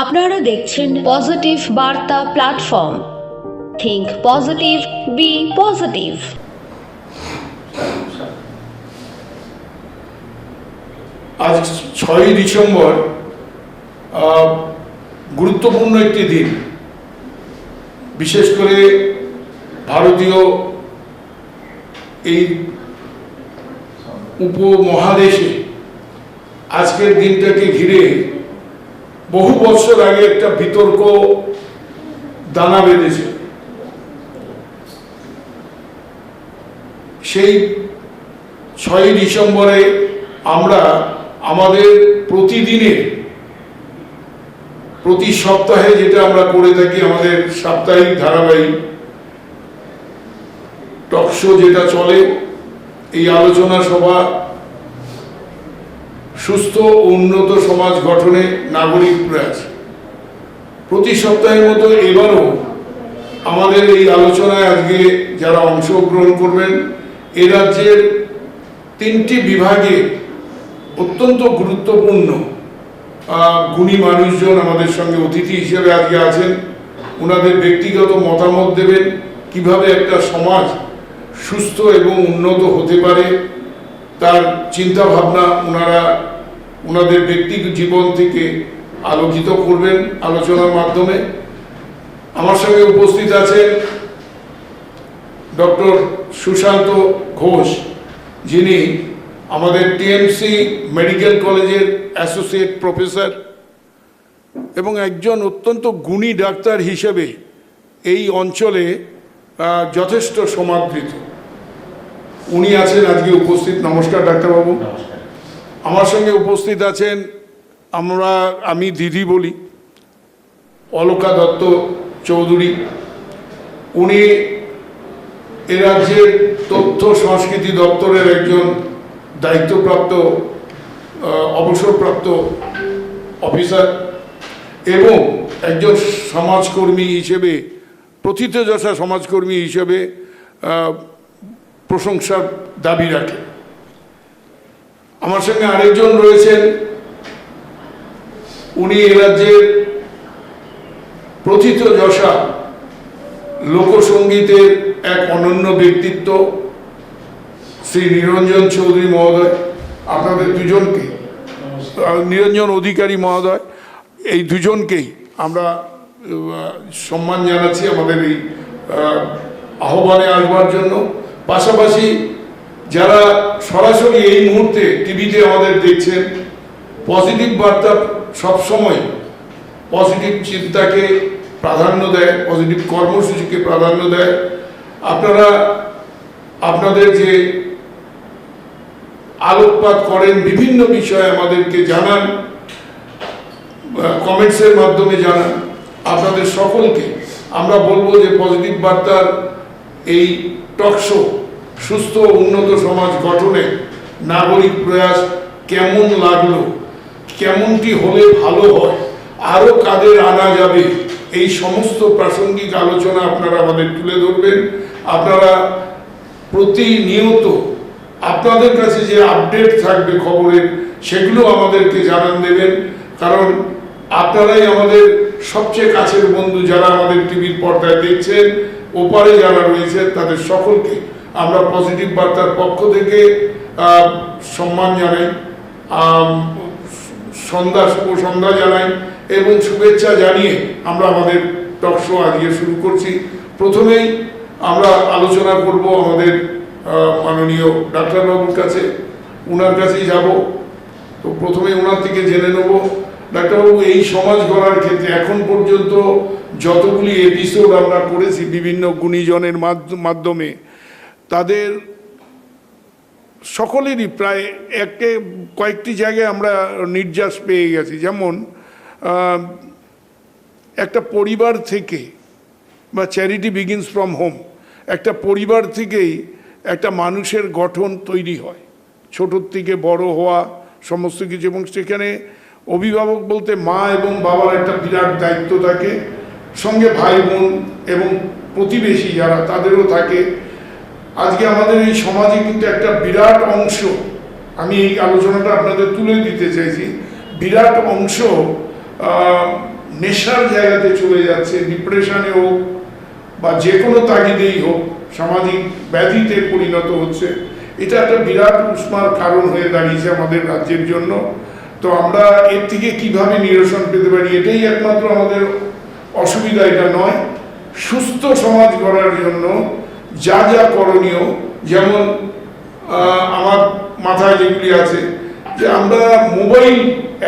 আপনারা দেখছেন পজিটিভ বার্তা platform. Think positive, be positive. আজ 6ই ডিসেম্বর গুরুত্বপূর্ণ একটি দিন। বিশেষ করে ভারতীয় এই উপমহাদেশে আজকের দিনটাকে ঘিরে বহু বছর আগে একটা বিতর্ক দানা বেঁধেছে। সেই 6ই ডিসেম্বরে আমরা আমাদের প্রতিদিনের প্রতি সপ্তাহে যেটা আমরা করে থাকি, আমাদের সাপ্তাহিক ধারাবাহিক টকশো যেটা চলে, এই আলোচনা সভা সুস্থ ও উন্নত সমাজ গঠনে নাগরিক প্রয়াস, প্রতি সপ্তাহের মতো এবারও আমাদের এই আলোচনায় আজকে যারা অংশগ্রহণ করবেন, এ রাজ্যের 3টি বিভাগে অত্যন্ত গুরুত্বপূর্ণ গুণী মানুষজন আমাদের সঙ্গে অতিথি হিসেবে আজকে আছেন। ওনাদের ব্যক্তিগত মতামত দেবেন কিভাবে একটা সমাজ সুস্থ এবং উন্নত হতে পারে, তার চিন্তা ভাবনা ওনাদের ব্যক্তিগত জীবন থেকে আলোকিত করবেন আলোচনার মাধ্যমে। আমার সঙ্গে উপস্থিত আছেন ডক্টর সুশান্ত ঘোষ, যিনি আমাদের টিএমসি মেডিকেল কলেজের অ্যাসোসিয়েট প্রফেসর এবং একজন অত্যন্ত গুণী ডাক্তার হিসেবে এই অঞ্চলে যথেষ্ট সমাদৃত। উনি আছেন আজকে উপস্থিত। নমস্কার ডাক্তারবাবু। আমার সঙ্গে উপস্থিত আছেন, আমি দিদি বলি, অলকা দত্ত চৌধুরী। উনি এ রাজ্যের তথ্য সংস্কৃতি দপ্তরের একজন দায়িত্বপ্রাপ্ত অবসরপ্রাপ্ত অফিসার এবং একজন সমাজকর্মী হিসেবে, প্রথিতযশা সমাজকর্মী হিসেবে প্রশংসার দাবি রাখে। আমার সঙ্গে আরেকজন রয়েছেন, উনি এ রাজ্যের প্রথিতযশা লোকসঙ্গীতের এক অনন্য ব্যক্তিত্ব, শ্রী নিরঞ্জন চৌধুরী মহোদয়। আপনাদের দুজনকে, নিরঞ্জন অধিকারী মহোদয়, এই দুজনকেই আমরা সম্মান জানাচ্ছি আমাদের এই আহ্বানে আসবার জন্য। পাশাপাশি যারা সরাসরি এই মুহূর্তে টিভিতে আমাদের দেখছেন, পজিটিভ বার্তা সবসময় পজিটিভ চিন্তাকে প্রাধান্য দেয়, পজিটিভ কর্মসূচিকে প্রাধান্য দেয়। আপনারা আপনাদের যে আলোকপাত করেন, বিভিন্ন বিষয়ে আমাদেরকে জানান, কমেন্টসের মাধ্যমে জানান। আপনাদের সকলকে আমরা বলবো যে পজিটিভ বার্তার এই টকশো সুস্থ উন্নত সমাজ গঠনে নাগরিক প্রয়াস কেমন লাগলো, কেমনটি হলে ভালো হয়, আরও কাদের আনা যাবে, এই সমস্ত প্রাসঙ্গিক আলোচনা আপনারা আমাদের তুলে ধরবেন। আপনারা প্রতিনিয়ত আপনাদের কাছে যে আপডেট থাকবে খবরের, সেগুলো আমাদেরকে জানান দেবেন। কারণ আপনারাই আমাদের সবচেয়ে কাছের বন্ধু। যারা আমাদের টিভির পর্দায় দেখছেন, ওপারে যারা রয়েছেন, তাদের সকলকে আমরা পজিটিভ বার্তার পক্ষ থেকে সম্মান জানাই, শুভ সন্ধ্যা জানাই এবং শুভেচ্ছা জানিয়ে আমরা আমাদের টকশো আজকে শুরু করছি। প্রথমেই আমরা আলোচনা করব আমাদের মাননীয় ডাক্তারবাবুর কাছে, ওনার কাছেই যাব। তো প্রথমে ওনার থেকে জেনে নেব, ডাক্তারবাবু, এই সমাজ গড়ার ক্ষেত্রে এখন পর্যন্ত যতগুলি এপিসোড আমরা করেছি বিভিন্ন গুণীজনের মাধ্যমে, তাদের সকলেরই প্রায় কয়েকটি জায়গায় আমরা নির্যাস পেয়ে গেছি। যেমন একটা পরিবার থেকে, বা চ্যারিটি বিগিনস ফ্রম হোম, একটা পরিবার থেকেই একটা মানুষের গঠন তৈরি হয়, ছোটোর থেকে বড় হওয়া সমস্ত কিছু। এবং সেখানে অভিভাবক বলতে মা এবং বাবার একটা বিরাট দায়িত্ব থাকে, সঙ্গে ভাই বোন এবং প্রতিবেশী যারা, তাদেরও থাকে। আজকে আমাদের এই সমাজে কিন্তু একটা বিরাট অংশ, আমি এই আলোচনাটা আপনাদের তুলে দিতে চাইছি, বিরাট অংশ নেশার জায়গাতে চলে যাচ্ছে, ডিপ্রেশনে হোক বা যে কোনো তাগিদেই হোক সামাজিক ব্যাধিতে পরিণত হচ্ছে। এটা একটা বিরাট উষ্মার কারণ হয়ে দাঁড়িয়েছে আমাদের রাজ্যের জন্য। তো আমরা এর থেকে কিভাবে নিরসন পেতে পারি, এটাই একমাত্র আমাদের অসুবিধা, এটা নয়। সুস্থ সমাজ গড়ার জন্য যা যা করণীয়, যেমন আমার মাথায় যেগুলি আছে যে আমরা মোবাইল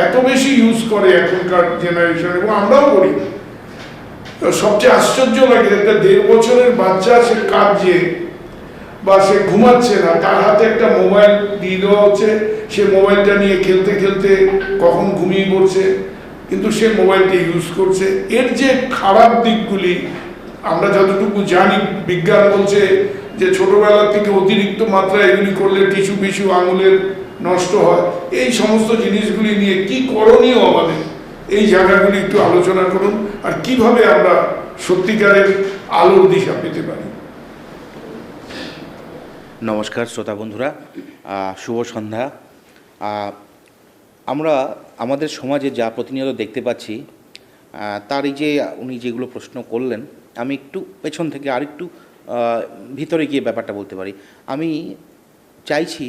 এত বেশি ইউজ করে এখনকার জেনারেশন, এবং আমরাও করি। সবচেয়ে আশ্চর্য লাগে, একটা 1.5 বছরের বাচ্চা সে কাঁদছে বা সে ঘুমাচ্ছে না, তার হাতে একটা মোবাইল দিয়ে দেওয়া হচ্ছে, সে মোবাইলটা নিয়ে খেলতে খেলতে কখন ঘুমিয়ে পড়ছে, কিন্তু সে মোবাইলটা ইউজ করছে। এর যে খারাপ দিকগুলি আমরা যতটুকু জানি, বিজ্ঞান বলছে যে ছোটবেলা থেকে অতিরিক্ত মাত্রায় এগুলি করলে টিস্যু পিছু আঙুলের নষ্ট হয়। এই সমস্ত জিনিসগুলি নিয়ে কি করণীয় আমাদের, এই জায়গাগুলি একটু আলোচনা করুন, আর কিভাবে আমরা সত্যিকারের আলোর দিশা পেতে পারি। নমস্কার শ্রোতা বন্ধুরা, শুভ সন্ধ্যা। আমরা আমাদের সমাজে যা প্রতিনিয়ত দেখতে পাচ্ছি, তার এই যে উনি যেগুলো প্রশ্ন করলেন, আমি একটু পেছন থেকে আরেকটু ভিতরে গিয়ে ব্যাপারটা বলতে পারি। আমি চাইছি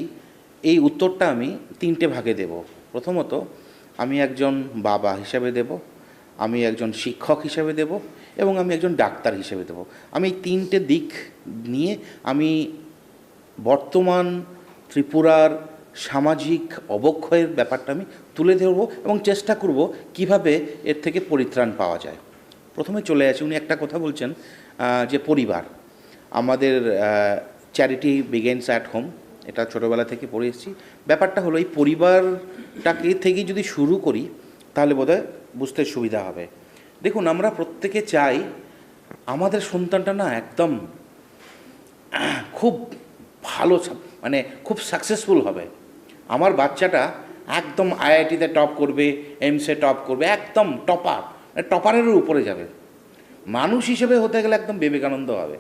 এই উত্তরটা আমি 3টে ভাগে দেব। প্রথমত, আমি একজন বাবা হিসাবে দেব, আমি একজন শিক্ষক হিসাবে দেব, এবং আমি একজন ডাক্তার হিসেবে দেব। আমি এই 3টে দিক নিয়ে আমি বর্তমান ত্রিপুরার সামাজিক অবক্ষয়ের ব্যাপারটা আমি তুলে ধরব এবং চেষ্টা করব কিভাবে এর থেকে পরিত্রাণ পাওয়া যায়। প্রথমে চলে আসি, উনি একটা কথা বলছেন যে পরিবার, আমাদের চ্যারিটি বিগিনস অ্যাট হোম, এটা ছোটোবেলা থেকে পড়ে এসেছি। ব্যাপারটা হলো এই পরিবারটাকে থেকেই যদি শুরু করি তাহলে বোধহয় বুঝতে সুবিধা হবে। দেখুন, আমরা প্রত্যেকে চাই আমাদের সন্তানটা না একদম খুব ভালো, মানে খুব সাকসেসফুল হবে। আমার বাচ্চাটা একদম আইআইটিতে টপ করবে, এইমসে টপ করবে, একদম টপার, টপারেরও উপরে যাবে। মানুষ হিসেবে হতে গেলে একদম বিবেকানন্দ হবে।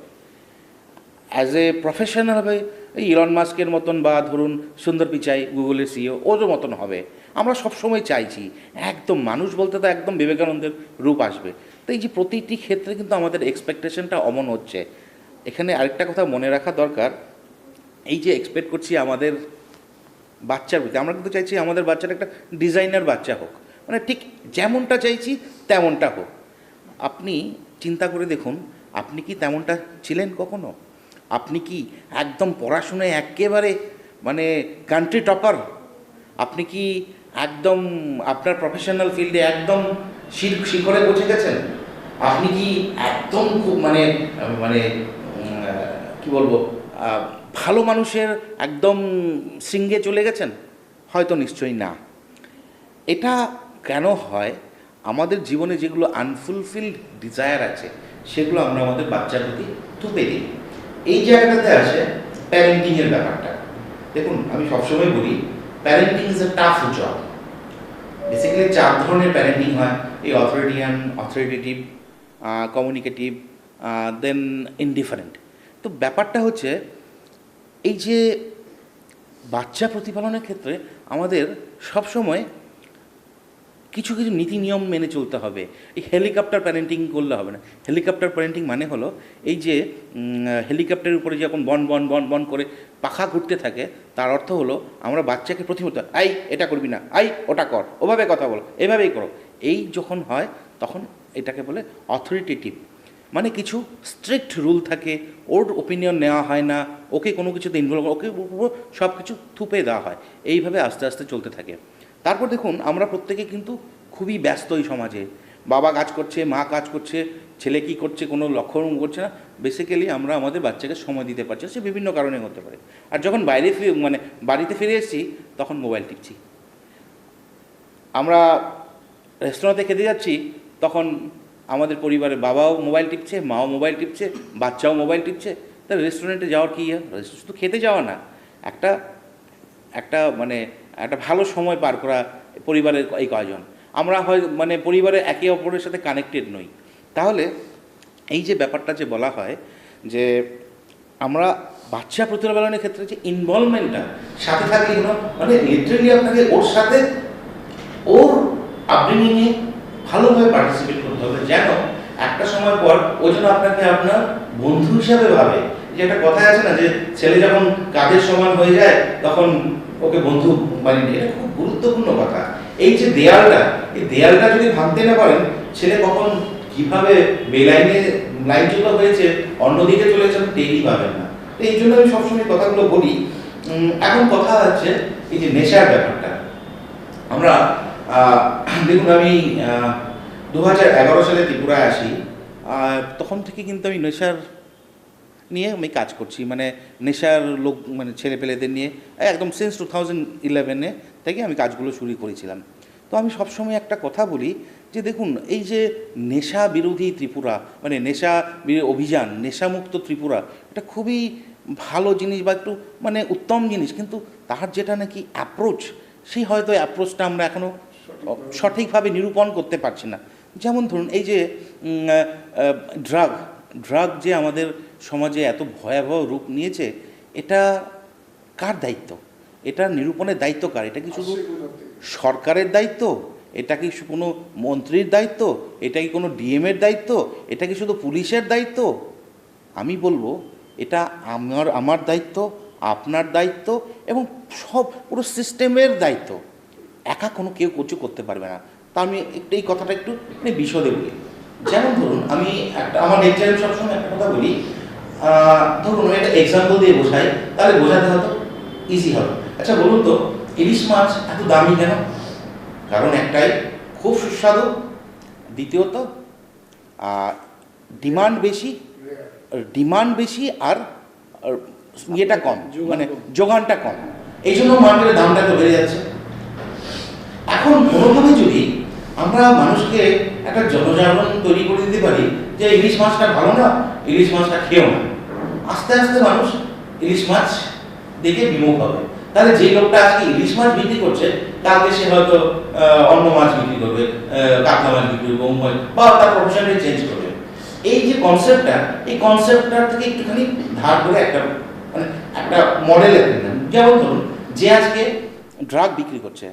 অ্যাজ এ প্রফেশনাল হবে এই ইলন মাস্কের মতন, বা ধরুন সুন্দর পিচাই গুগলের সিইও, ওরও মতন হবে। আমরা সবসময় চাইছি একদম মানুষ বলতে তো একদম বিবেকানন্দের রূপ আসবে। তো এই যে প্রতিটি ক্ষেত্রে কিন্তু আমাদের এক্সপেকটেশনটা অমন হচ্ছে। এখানে আরেকটা কথা মনে রাখা দরকার, এই যে এক্সপেক্ট করছি আমাদের বাচ্চার প্রতি, আমরা কিন্তু চাইছি আমাদের বাচ্চাটা একটা ডিজাইনার বাচ্চা হোক, মানে ঠিক যেমনটা চাইছি তেমনটা হোক। আপনি চিন্তা করে দেখুন, আপনি কি তেমনটা ছিলেন কখনো? আপনি কি একদম পড়াশোনায় একেবারে মানে কান্ট্রি টপার? আপনি কি একদম আপনার প্রফেশনাল ফিল্ডে একদম শিখরে পৌঁছে গেছেন? আপনি কি একদম খুব মানে মানে কি বলবো, ভালো মানুষের একদম শৃঙ্গে চলে গেছেন? হয়তো নিশ্চয়ই না। এটা কেন হয়? আমাদের জীবনে যেগুলো আনফুলফিলড ডিজায়ার আছে সেগুলো আমরা আমাদের বাচ্চার প্রতি থুপে দিই। এই জায়গাটাতে আসে প্যারেন্টিংয়ের ব্যাপারটা। দেখুন, আমি সবসময় বলি parenting is a tough job. Basically 4 ধরনের প্যারেন্টিং হয়, এই অথরিটিয়ান, অথরিটেটিভ, কমিউনিকেটিভ, দেন ইনডিফারেন্ট। তো ব্যাপারটা হচ্ছে এই যে বাচ্চা প্রতিপালনের ক্ষেত্রে আমাদের সবসময় কিছু কিছু নীতি নিয়ম মেনে চলতে হবে। এই হেলিকপ্টার প্যারেন্টিং করলে হবে না। হেলিকপ্টার প্যারেন্টিং মানে হলো এই যে হেলিকপ্টারের উপরে যখন বন বন বন বন করে পাখা ঘুরতে থাকে, তার অর্থ হলো আমরা বাচ্চাকে প্রতিমত আই এটা করবি না, আই ওটা কর, ওভাবে কথা বলো, এভাবেই করো। এই যখন হয় তখন এটাকে বলে অথরিটেটিভ, মানে কিছু স্ট্রিক্ট রুল থাকে, ওর ওপিনিয়ন নেওয়া হয় না, ওকে কোনো কিছুতে ইনভলভ, ওকে সব কিছু থুপে দেওয়া হয়। এইভাবে আস্তে আস্তে চলতে থাকে। তারপর দেখুন, আমরা প্রত্যেকে কিন্তু খুবই ব্যস্ত এই সমাজে। বাবা কাজ করছে, মা কাজ করছে, ছেলে কী করছে কোনো লক্ষ্য করছে না। বেসিক্যালি আমরা আমাদের বাচ্চাকে সময় দিতে পারছি, সে বিভিন্ন কারণে হতে পারে। আর যখন বাইরে মানে বাড়িতে ফিরে এসেছি তখন মোবাইল টিপছি। আমরা রেস্তোরাঁতে খেতে যাচ্ছি, তখন আমাদের পরিবারের বাবাও মোবাইল টিপছে, মাও মোবাইল টিপছে, বাচ্চাও মোবাইল টিপছে। তাহলে রেস্টুরেন্টে যাওয়ার কী? শুধু খেতে যাওয়া না, একটা মানে একটা ভালো সময় পার করা পরিবারের এই কয়জন। আমরা হয় মানে পরিবারের একে অপরের সাথে কানেক্টেড নই। তাহলে এই যে ব্যাপারটা যে বলা হয় যে আমরা বাচ্চা প্রতিপালনের ক্ষেত্রে যে ইনভলভমেন্টটা সাথে থাকলে মানে লিটারেলি আপনাকে ওর সাথে ওর আপব্রিঙ্গিংয়ে ভালোভাবে পার্টিসিপেট করতে হবে, যেন একটা সময় পর ও যেন আপনাকে আপনার বন্ধু হিসাবে ভাবে। যে একটা কথা আছে না, যে ছেলে যখন কাজের সমান হয়ে যায় তখন ওকে বন্ধু মানি, এটা খুব গুরুত্বপূর্ণ কথা। এই যে দেয়ালটা, এই দেয়ালটা যদি ভাঙতে না পারেন, ছেলে কখন কিভাবে বেলাইনে লাইনচ্যুত হয়েছে অন্যদিকে চলে যাবে টেরই পাবেন না। এই জন্য আমি সবসময় কথাগুলো বলি। এখন কথা হচ্ছে এই যে নেশার ব্যাপারটা। আমরা দেখুন, আমি 2011 সালে ত্রিপুরায় আসি, তখন থেকে কিন্তু আমি নেশার নিয়ে আমি কাজ করছি, মানে নেশার লোক মানে ছেলেপেলেদের নিয়ে একদম সিন্স 2011 থেকে আমি কাজগুলো শুরু করেছিলাম। তো আমি সবসময় একটা কথা বলি যে দেখুন, এই যে নেশা বিরোধী ত্রিপুরা, মানে নেশা অভিযান, নেশামুক্ত ত্রিপুরা, এটা খুবই ভালো জিনিস বা একটু মানে উত্তম জিনিস, কিন্তু তার যেটা নাকি অ্যাপ্রোচ, সেই হয়তো অ্যাপ্রোচটা আমরা এখনও সঠিকভাবে নিরূপণ করতে পারছি না। যেমন ধরুন, এই যে ড্রাগ যে আমাদের সমাজে এত ভয়াবহ রূপ নিয়েছে, এটা কার দায়িত্ব? এটা নিরূপণের দায়িত্ব কার? এটা কি শুধু সরকারের দায়িত্ব? এটা কি কোনো মন্ত্রীর দায়িত্ব? এটা কি কোনো ডিএমের দায়িত্ব? এটা কি শুধু পুলিশের দায়িত্ব? আমি বলবো এটা আমার দায়িত্ব, আপনার দায়িত্ব, এবং সব পুরো সিস্টেমের দায়িত্ব। একা কেউ কিছু করতে পারবে না। তা আমি একটু এই কথাটা একটু বিশদে বলি। যেমন ধরুন, আমি আমার লেকচারে সবসময় একটা কথা বলি, ধরুন একটা এক্সাম্পল দিয়ে বোঝাই, তাহলে বোঝাতে হতো ইজি হবে। আচ্ছা বলুন তো, ইলিশ মাছ এত দামি কেন? কারণ একটাই, খুব সুস্বাদু, দ্বিতীয়ত ডিমান্ড বেশি আর ইয়েটা কম, মানে যোগানটা কম, এই জন্য মার্কেটের দামটা তো বেড়ে যাচ্ছে। এখন কোনোভাবে যদি আমরা মানুষকে একটা জনজাগরণ তৈরি করে দিতে পারি যে ইলিশ মাছটা ভালো না, ইলিশ মাছটা খেয়েও না, আস্তে আস্তে মানুষ ইলিশ মাছ দেখে বিমুখ হবে। তাহলে যে লোকটা আজকে ইলিশ মাছ বিক্রি করছে, কালকে সে হয়তো অন্য মাছ বিক্রি করবে, কাতলা মাছ বিক্রি করবে, বা তার প্রফেশনকে চেঞ্জ করবে। এই যে কনসেপ্টটা, এই কনসেপ্টটা থেকে একটুখানি ধার করে একটা মানে একটা মডেল যেমন ধরুন, যে আজকে ড্রাগ বিক্রি করছে,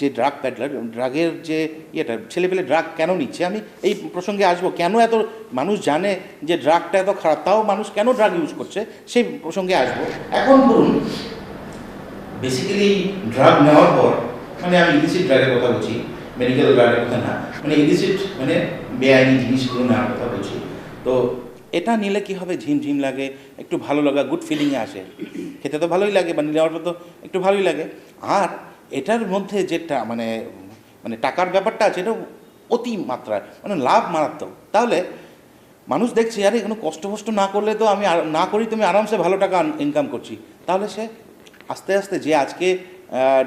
যে ড্রাগ প্যাডলার, ড্রাগের যে ইয়েটা, ছেলেপেলে ড্রাগ কেন নিচ্ছে, আমি এই প্রসঙ্গে আসবো। কেন এত মানুষ জানে যে ড্রাগটা এত খারাপ, তাও মানুষ কেন ড্রাগ ইউজ করছে, সেই প্রসঙ্গে আসবো। এখন ধরুন, বেসিক্যালি ড্রাগ নেওয়ার পর, মানে আমি ইলিসিট ড্রাগের কথা বলছি, মেডিকেল ড্রাগের কথা না, মানে ইলিসিট মানে বেআইনি জিনিসগুলো নেওয়ার কথা বলছি। তো এটা নিলে কি হবে, ঝিমঝিম লাগে, একটু ভালো লাগা, গুড ফিলিংয়ে আসে, খেতে তো ভালোই লাগে, বা নেওয়ার পর তো একটু ভালোই লাগে। আর এটার মধ্যে যেটা মানে মানে টাকার ব্যাপারটা আছে, এটা অতি মাত্রায় মানে লাভ মারাত্মক। তাহলে মানুষ দেখছে, আরে এখানে কষ্ট না করলে তো আমি না করি, তুমি আরামসে ভালো টাকা ইনকাম করছি। তাহলে সে আস্তে আস্তে, যে আজকে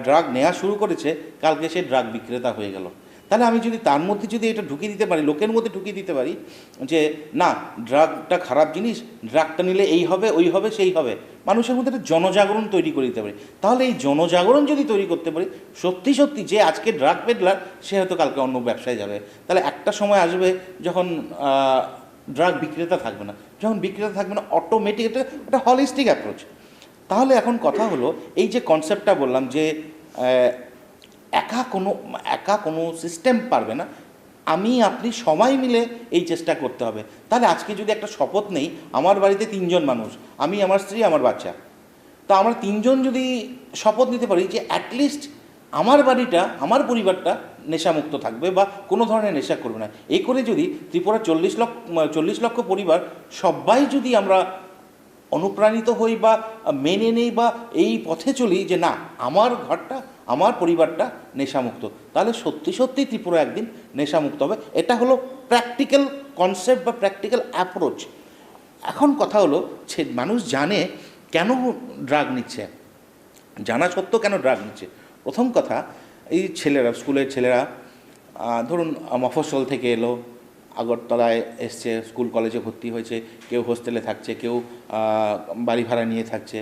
ড্রাগ নেওয়া শুরু করেছে, কালকে সে ড্রাগ বিক্রেতা হয়ে গেল। তাহলে আমি যদি তার মধ্যে যদি এটা ঢুকিয়ে দিতে পারি, লোকের মধ্যে ঢুকিয়ে দিতে পারি যে না, ড্রাগটা খারাপ জিনিস, ড্রাগটা নিলে এই হবে, ওই হবে, সেই হবে, মানুষের মধ্যে একটা জনজাগরণ তৈরি করে দিতে পারি। তাহলে এই জনজাগরণ যদি তৈরি করতে পারি, সত্যি সত্যি যে আজকে ড্রাগ পেডলার, সে হয়তো কালকে অন্য ব্যবসায় যাবে। তাহলে একটা সময় আসবে যখন ড্রাগ বিক্রেতা থাকবে না, যখন বিক্রেতা থাকবে না, অটোমেটিক একটা হলিস্টিক অ্যাপ্রোচ। তাহলে এখন কথা হলো, এই যে কনসেপ্টটা বললাম যে একা কোনো সিস্টেম পারবে না, আপনি সবাই মিলে এই চেষ্টা করতে হবে। তাহলে আজকে যদি একটা শপথ নেই, আমার বাড়িতে 3 জন মানুষ, আমি, আমার স্ত্রী, আমার বাচ্চা, তো আমরা 3 জন যদি শপথ নিতে পারি যে অ্যাটলিস্ট আমার বাড়িটা, আমার পরিবারটা নেশামুক্ত থাকবে বা কোনো ধরনের নেশা করবে না, এই করে যদি ত্রিপুরা 40 লক্ষ পরিবার সবাই যদি আমরা অনুপ্রাণিত হই বা মেনে নেই বা এই পথে চলি যে না, আমার ঘরটা, আমার পরিবারটা নেশামুক্ত, তাহলে সত্যি সত্যি ত্রিপুরা একদিন নেশামুক্ত হবে। এটা হলো প্র্যাকটিক্যাল কনসেপ্ট বা প্র্যাকটিক্যাল অ্যাপ্রোচ। এখন কথা হলো, মানুষ জানে কেন ড্রাগ নিচ্ছে, জানা সত্ত্বেও কেন ড্রাগ নিচ্ছে। প্রথম কথা, এই ছেলেরা, স্কুলের ছেলেরা ধরুন মফস্বল থেকে এলো, আগরতলায় এসছে, স্কুল কলেজে ভর্তি হয়েছে, কেউ হোস্টেলে থাকছে, কেউ বাড়ি ভাড়া নিয়ে থাকছে,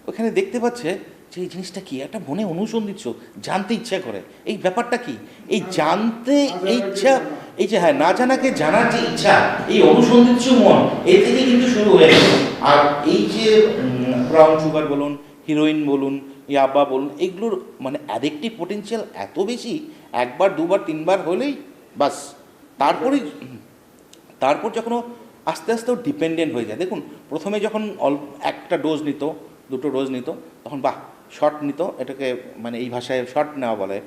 ওখানে দেখতে পাচ্ছে যে এই জিনিসটা কি, একটা মনে অনুসন্ধিৎস, জানতে ইচ্ছা করে। এই ব্যাপারটা কি, এই জানতে ইচ্ছা, এই যে হ্যাঁ, না জানাকে জানার যে ইচ্ছা, এই অনুসন্ধিৎস মন, এ থেকে কিন্তু শুরু হয়ে গেল। আর এই যে ব্রাউন সুগার বলুন, হিরোইন বলুন, ইয়াবা বলুন, এগুলোর মানে অ্যাডিকটিভ পোটেনশিয়াল এত বেশি, একবার দুবার তিনবার হলেই বাস, তারপরেই তারপর যখন ও আস্তে আস্তে ও ডিপেন্ডেন্ট হয়ে যায়। দেখুন প্রথমে যখন একটা ডোজ নিত, দুটো ডোজ নিত, তখন বাহ শর্ট নিত, এটাকে মানে এই ভাষায় শর্ট নেওয়া বলে,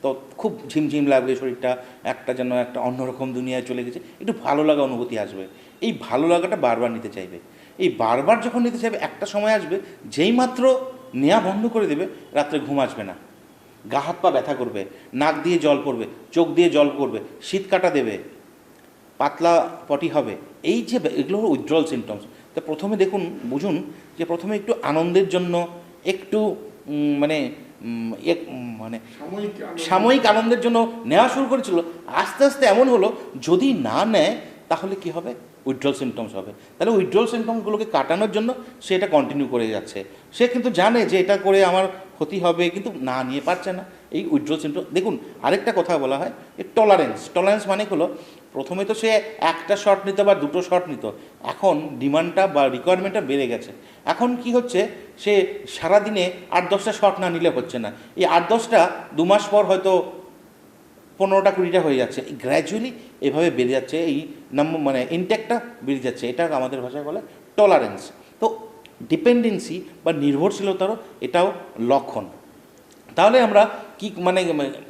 তো খুব ঝিমঝিম লাগবে শরীরটা, একটা যেন একটা অন্যরকম দুনিয়ায় চলে গেছে, একটু ভালো লাগা অনুভূতি আসবে। এই ভালো লাগাটা বারবার নিতে চাইবে। এই বারবার যখন নিতে চাইবে একটা সময় আসবে যেই মাত্র নেওয়া বন্ধ করে দেবে, রাত্রে ঘুম আসবে না, গা হাত পা ব্যথা করবে, নাক দিয়ে জল পড়বে, চোখ দিয়ে জল পড়বে, শীত কাটা দেবে, পাতলা পটি হবে। এই যে এগুলো হলো উইথড্রল সিমটমস। তো প্রথমে দেখুন বুঝুন যে প্রথমে একটু আনন্দের জন্য একটু মানে মানে সাময়িক আনন্দের জন্য নেওয়া শুরু করেছিল, আস্তে আস্তে এমন হলো যদি না নেয় তাহলে কি হবে, উইথড্রল সিমটমস হবে। তাহলে উইথড্রল সিমটমসগুলোকে কাটানোর জন্য সে এটা কন্টিনিউ করে যাচ্ছে। সে কিন্তু জানে যে এটা করে আমার ক্ষতি হবে, কিন্তু না নিয়ে পারছে না। এই উইথড্রল সিমটম দেখুন। আরেকটা কথা বলা হয় টলারেন্স মানে হলো প্রথমে তো সে একটা শট নিত বা দুটো শট নিত, এখন ডিমান্ডটা বা রিকোয়ারমেন্টটা বেড়ে গেছে। এখন কি হচ্ছে, সে সারাদিনে 8-10টা শট না নিলে হচ্ছে না, এই 8-10টা 2 মাস পর হয়তো 15টা 20টা হয়ে যাচ্ছে। গ্র্যাজুয়ালি এভাবে বেড়ে যাচ্ছে, এই নম্বর মানে ইনটেকটা বেড়ে যাচ্ছে। এটা আমাদের ভাষায় বলে টলারেন্স। তো ডিপেন্ডেন্সি বা নির্ভরশীলতারও এটাও লক্ষণ। তাহলে আমরা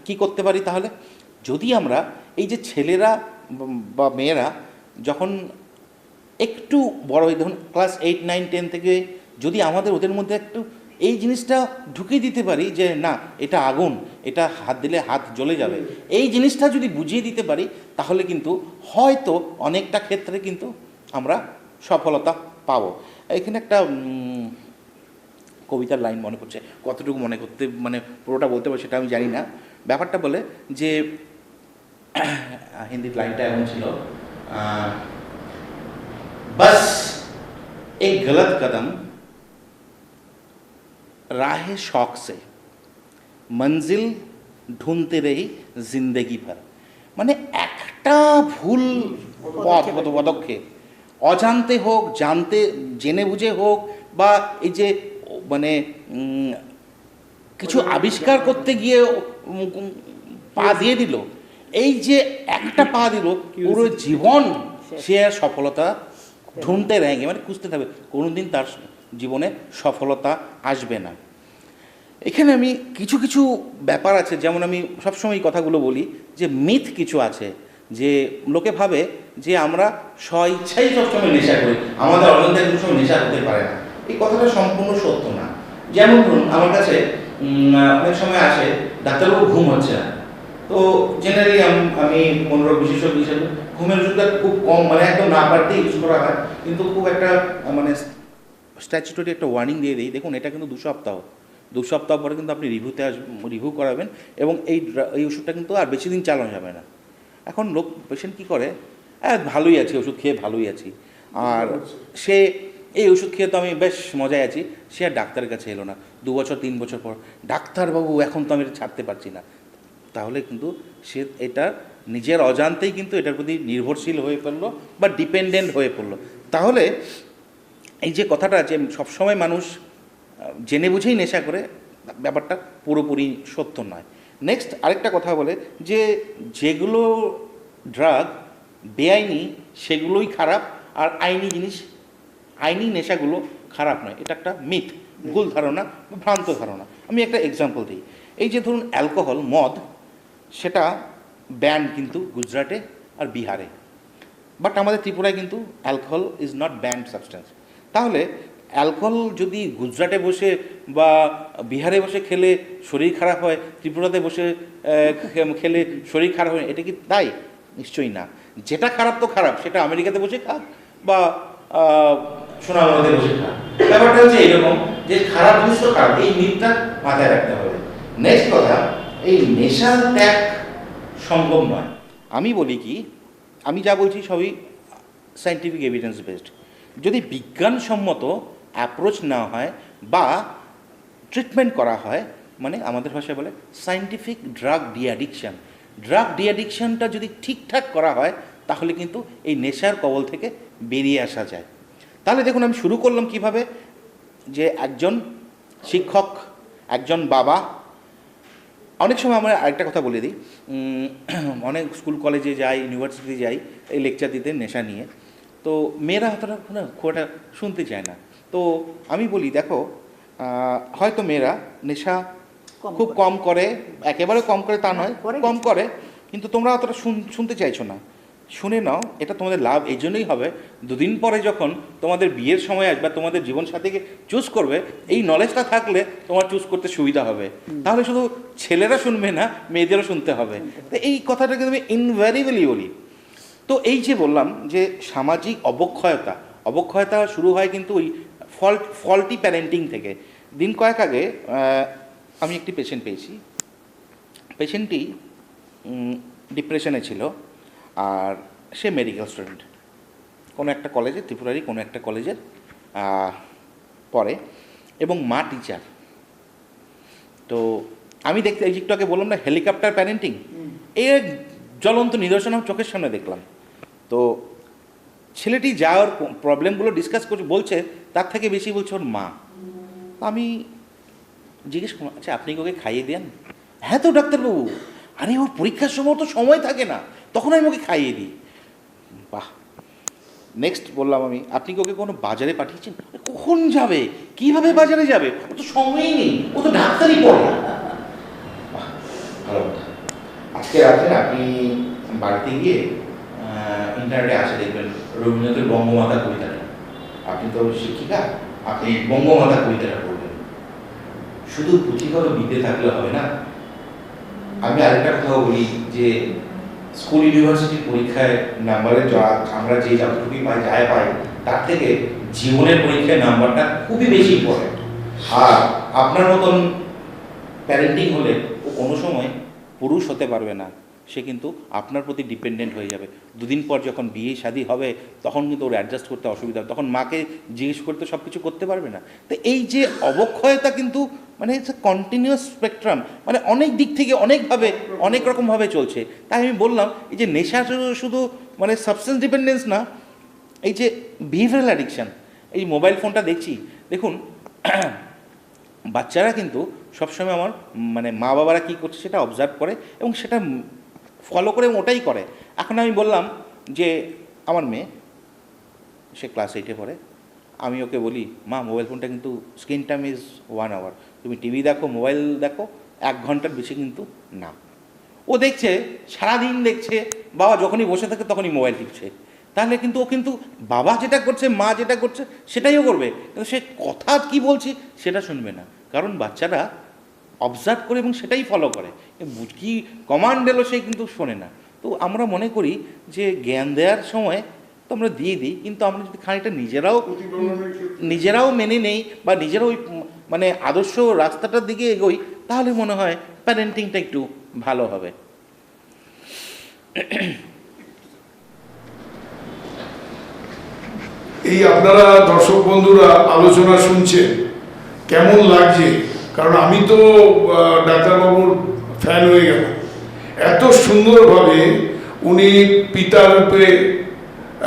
কি করতে পারি? তাহলে যদি আমরা এই যে ছেলেরা বা মেয়েরা যখন একটু বড় হয়ে, ধরুন ক্লাস 8, 9, 10 থেকে যদি আমাদের ওদের মধ্যে একটু এই জিনিসটা ঢুকিয়ে দিতে পারি যে না এটা আগুন, এটা হাত দিলে হাত জ্বলে যাবে, এই জিনিসটা যদি বুঝিয়ে দিতে পারি, তাহলে কিন্তু হয়তো অনেকটা ক্ষেত্রে কিন্তু আমরা সফলতা পাবো। এখানে একটা কবিতার লাইন মনে করছে, কতটুকু মনে করতে মানে পুরোটা বলতে পারবো সেটা আমি জানি না। ব্যাপারটা বলে যে হিন্দির লাইনটা এমন ছিল, बस एक गलत कदम राह शौक से मंजिल ढूंढते रही जिंदगी भर। মানে একটা ভুল পদক্ষেপ, অজান্তে হোক জানতে জেনে বুঝে হোক, বা এই যে মানে কিছু আবিষ্কার করতে গিয়ে পা দিয়ে দিল, এই যে একটা পা দিল পুরো জীবন সে আর সফলতা ঢুঁড়তে रहेंगे মানে খুঁজতে থাকবে, কোনোদিন তার জীবনে সফলতা আসবে না। এখানে আমি কিছু কিছু ব্যাপার আছে, যেমন আমি সবসময় এই কথাগুলো বলি যে মিথ কিছু আছে, যে লোকে ভাবে যে আমরা স্বইচ্ছাই সবসময় নেশা করি, আমাদের অজান্তে কোনো সময় নেশা হতে পারে না। এই কথাটা সম্পূর্ণ সত্য না। যেমন ধরুন আমার কাছে অনেক সময় আসে ডাক্তারবাবু ঘুম হচ্ছে না, তো জেনারেলি আমি মনোরোগ বিশেষজ্ঞ হিসেবে ঘুমের ওষুধটা খুব কম, মানে একদম না পারতেই ইউজ করা হয়, কিন্তু খুব একটা মানে স্ট্যাচুটরি একটা ওয়ার্নিং দিয়ে দিই, দেখুন এটা কিন্তু 2 সপ্তাহ পরে কিন্তু আপনি রিভিউ করাবেন, এবং এই ওষুধটা কিন্তু আর বেশি দিন চালানো যাবে না। এখন পেশেন্ট কী করে, ভালোই আছি, ওষুধ খেয়ে ভালোই আছি, আর সে এই ওষুধ খেয়ে তো আমি বেশ মজায় আছি, সে আর ডাক্তারের কাছে এলো না 2 বছর 3 বছর পর, ডাক্তারবাবু এখন তো আমি এটা ছাড়তে পারছি না। তাহলে কিন্তু সে এটা নিজের অজান্তেই কিন্তু এটার প্রতি নির্ভরশীল হয়ে পড়লো বা ডিপেন্ডেন্ট হয়ে পড়লো। তাহলে এই যে কথাটা যে সবসময় মানুষ জেনে বুঝেই নেশা করে, ব্যাপারটা পুরোপুরি সত্য নয়। নেক্সট আরেকটা কথা বলে যে যেগুলো ড্রাগ বেআইনি সেগুলোই খারাপ, আর আইনি নেশাগুলো খারাপ নয়, এটা একটা মিথ, ভুল ধারণা বা ভ্রান্ত ধারণা। আমি একটা এক্সাম্পল দিই। এই যে ধরুন অ্যালকোহল, মদ, সেটা ব্যান কিন্তু গুজরাটে আর বিহারে, বাট আমাদের ত্রিপুরায় কিন্তু alcohol is not band substance. তাহলে অ্যালকোহল যদি গুজরাটে বসে বা বিহারে বসে খেলে শরীর খারাপ হয়, ত্রিপুরাতে বসে খেলে শরীর খারাপ হয়, এটা কি তাই? নিশ্চয়ই না। যেটা খারাপ তো খারাপ, সেটা আমেরিকাতে বসে খাক বা সোনামণিতে বসে খাক, ব্যাপারটা হচ্ছে এইরকম যে খারাপ জিনিস তো খারাপ, এই মিথটা মাথায় রাখতে হবে। নেক্সট কথা, এই নেশা ত্যাগ সম্ভব নয়। আমি বলি কি, আমি যা বলছি সবই সায়েন্টিফিক এভিডেন্স বেসড। যদি বিজ্ঞানসম্মত অ্যাপ্রোচ নেওয়া হয় বা ট্রিটমেন্ট করা হয়, মানে আমাদের ভাষায় বলে সায়েন্টিফিক ড্রাগ ডিঅ্যাডিকশনটা যদি ঠিকঠাক করা হয়, তাহলে কিন্তু এই নেশার কবল থেকে বেরিয়ে আসা যায়। তাহলে দেখুন আমি শুরু করলাম কিভাবে, যে একজন শিক্ষক, একজন বাবা অনেক সময় আমরা আরেকটা কথা বলে দিই, অনেক স্কুল কলেজে যাই, ইউনিভার্সিটিতে যাই এই লেকচার দিতে নেশা নিয়ে, তো মেয়েরা হয়তো না খুব একটা শুনতে চায় না। তো আমি বলি দেখো, হয়তো মেয়েরা নেশা খুব কম করে, একেবারে কম করে তা নয়, কম করে, কিন্তু তোমরা অতটা শুনতে চাইছো না। শুনে নাও, এটা তোমাদের লাভ এই জন্যই হবে, দুদিন পরে যখন তোমাদের বিয়ের সময় আসবে, তোমাদের জীবনসাথীকে চুজ করবে, এই নলেজটা থাকলে তোমার চুজ করতে সুবিধা হবে। তাহলে শুধু ছেলেরা শুনবে না, মেয়েদেরও শুনতে হবে। তো এই কথাটাকে আমি ইনভ্যারিয়েবলি বলি। তো এই যে বললাম যে সামাজিক অবক্ষয়তা শুরু হয় কিন্তু ওই ফল্টি প্যারেন্টিং থেকে। দিন কয়েক আগে আমি একটি পেশেন্ট পেয়েছি। পেশেন্টটি ডিপ্রেশনে ছিল, আর সে মেডিকেল স্টুডেন্ট, কোনো একটা কলেজে, ত্রিপুরারই কোনো একটা কলেজের পড়ে, এবং মা টিচার। তো আমি দেখতে একটু আগে বললাম না হেলিকপ্টার প্যারেন্টিং, এর জ্বলন্ত নিদর্শন আমি চোখের সামনে দেখলাম। তো ছেলেটি যা ওর প্রবলেমগুলো ডিসকাস করছে বলছে, তার থেকে বেশি বলছে ওর মা। আমি জিজ্ঞেস করলাম, আচ্ছা আপনি কি ওকে খাইয়ে দেন? হ্যাঁ তো ডাক্তারবাবু, আরে ওর পরীক্ষার সময় তো সময় থাকে না, তখন আমি ওকে খাইয়ে দিই। বাহ। নেক্সট বললাম আমি, আপনি কি ওকে কোনো বাজারে পাঠিয়েছেন? কখন যাবে, কিভাবে বাজারে যাবে, ও তো সময়ই নেই, ও তো ডাক্তারই পড়ে। ভালো কথা। আজকে রাত্রে আপনি বাড়িতে গিয়ে ইন্টারনেটে আসে দেখবেন রবীন্দ্রনাথের বঙ্গমাতা কবিতাটা। আপনি তো শিক্ষিকা, আপনি বঙ্গমাতা কবিতাটা পড়বেন। শুধু পুঁথিগত বিদ্যে থাকলে হবে না। আমি আরেকটা কথা বলি যে স্কুল ইউনিভার্সিটির পরীক্ষায় নাম্বারে আমরা যে যতটুকুই পাই, যাই পাই, তার থেকে জীবনের পরীক্ষায় নাম্বারটা খুবই বেশি ইম্পর্টেন্ট। আর আপনার মতন প্যারেন্টিং হলে ও কোনো সময় পুরুষ হতে পারবে না, সে কিন্তু আপনার প্রতি ডিপেন্ডেন্ট হয়ে যাবে। দুদিন পর যখন বিয়ে শাদী হবে, তখন কিন্তু ওর অ্যাডজাস্ট করতে অসুবিধা হবে, তখন মাকে জিজ্ঞেস করতে সব কিছু করতে পারবে না। তো এই যে অবক্ষয়তা কিন্তু মানে ইটস এ কন্টিনিউয়াস স্পেকট্রাম, মানে অনেক দিক থেকে অনেকভাবে অনেক রকমভাবে চলছে। তাই আমি বললাম এই যে নেশা শুধু মানে সাবস্টেন্স ডিপেন্ডেন্স না, এই যে বিহেভিয়ারাল অ্যাডিকশান, এই মোবাইল ফোনটা দেখছি, দেখুন বাচ্চারা কিন্তু সবসময় আমার মানে মা বাবারা কী করছে সেটা অবজার্ভ করে এবং সেটা ফলো করে ওটাই করে। এখন আমি বললাম যে আমার মেয়ে, সে ক্লাস 8-এ পড়ে, আমি ওকে বলি মা মোবাইল ফোনটা কিন্তু স্ক্রিন টাইম ইজ 1 আওয়ার, তুমি টিভি দেখো, মোবাইল দেখো, 1 ঘন্টার বেশি কিন্তু না। ও দেখছে সারাদিন দেখছে, বাবা যখনই বসে থাকে তখনই মোবাইল টিপছে। তাহলে কিন্তু ও কিন্তু বাবা যেটা করছে, মা যেটা করছে সেটাইও করবে, কিন্তু সে কথা কি বলছি সেটা শুনবে না, কারণ বাচ্চারা অবজার্ভ করে এবং সেটাই ফলো করে। কি কমান্ড এলো সে কিন্তু শোনে না। তো আমরা মনে করি যে জ্ঞান দেওয়ার সময় তো আমরা দিয়ে দিই, কিন্তু আমরা যদি খানিকটা নিজেরাও মেনে নেই বা নিজেরাও ওই মানে আদর্শ রাস্তাটার দিকে এগোই, তাহলে মনে হয় প্যারেন্টিংটা একটু ভালো হবে। এই আপনারা দর্শক বন্ধুরা আলোচনা শুনছেন, কেমন লাগছে? কারণ আমি তো ডাক্তারবাবুর ফ্যান হয়ে গেলাম। এত সুন্দরভাবে উনি পিতা রূপে,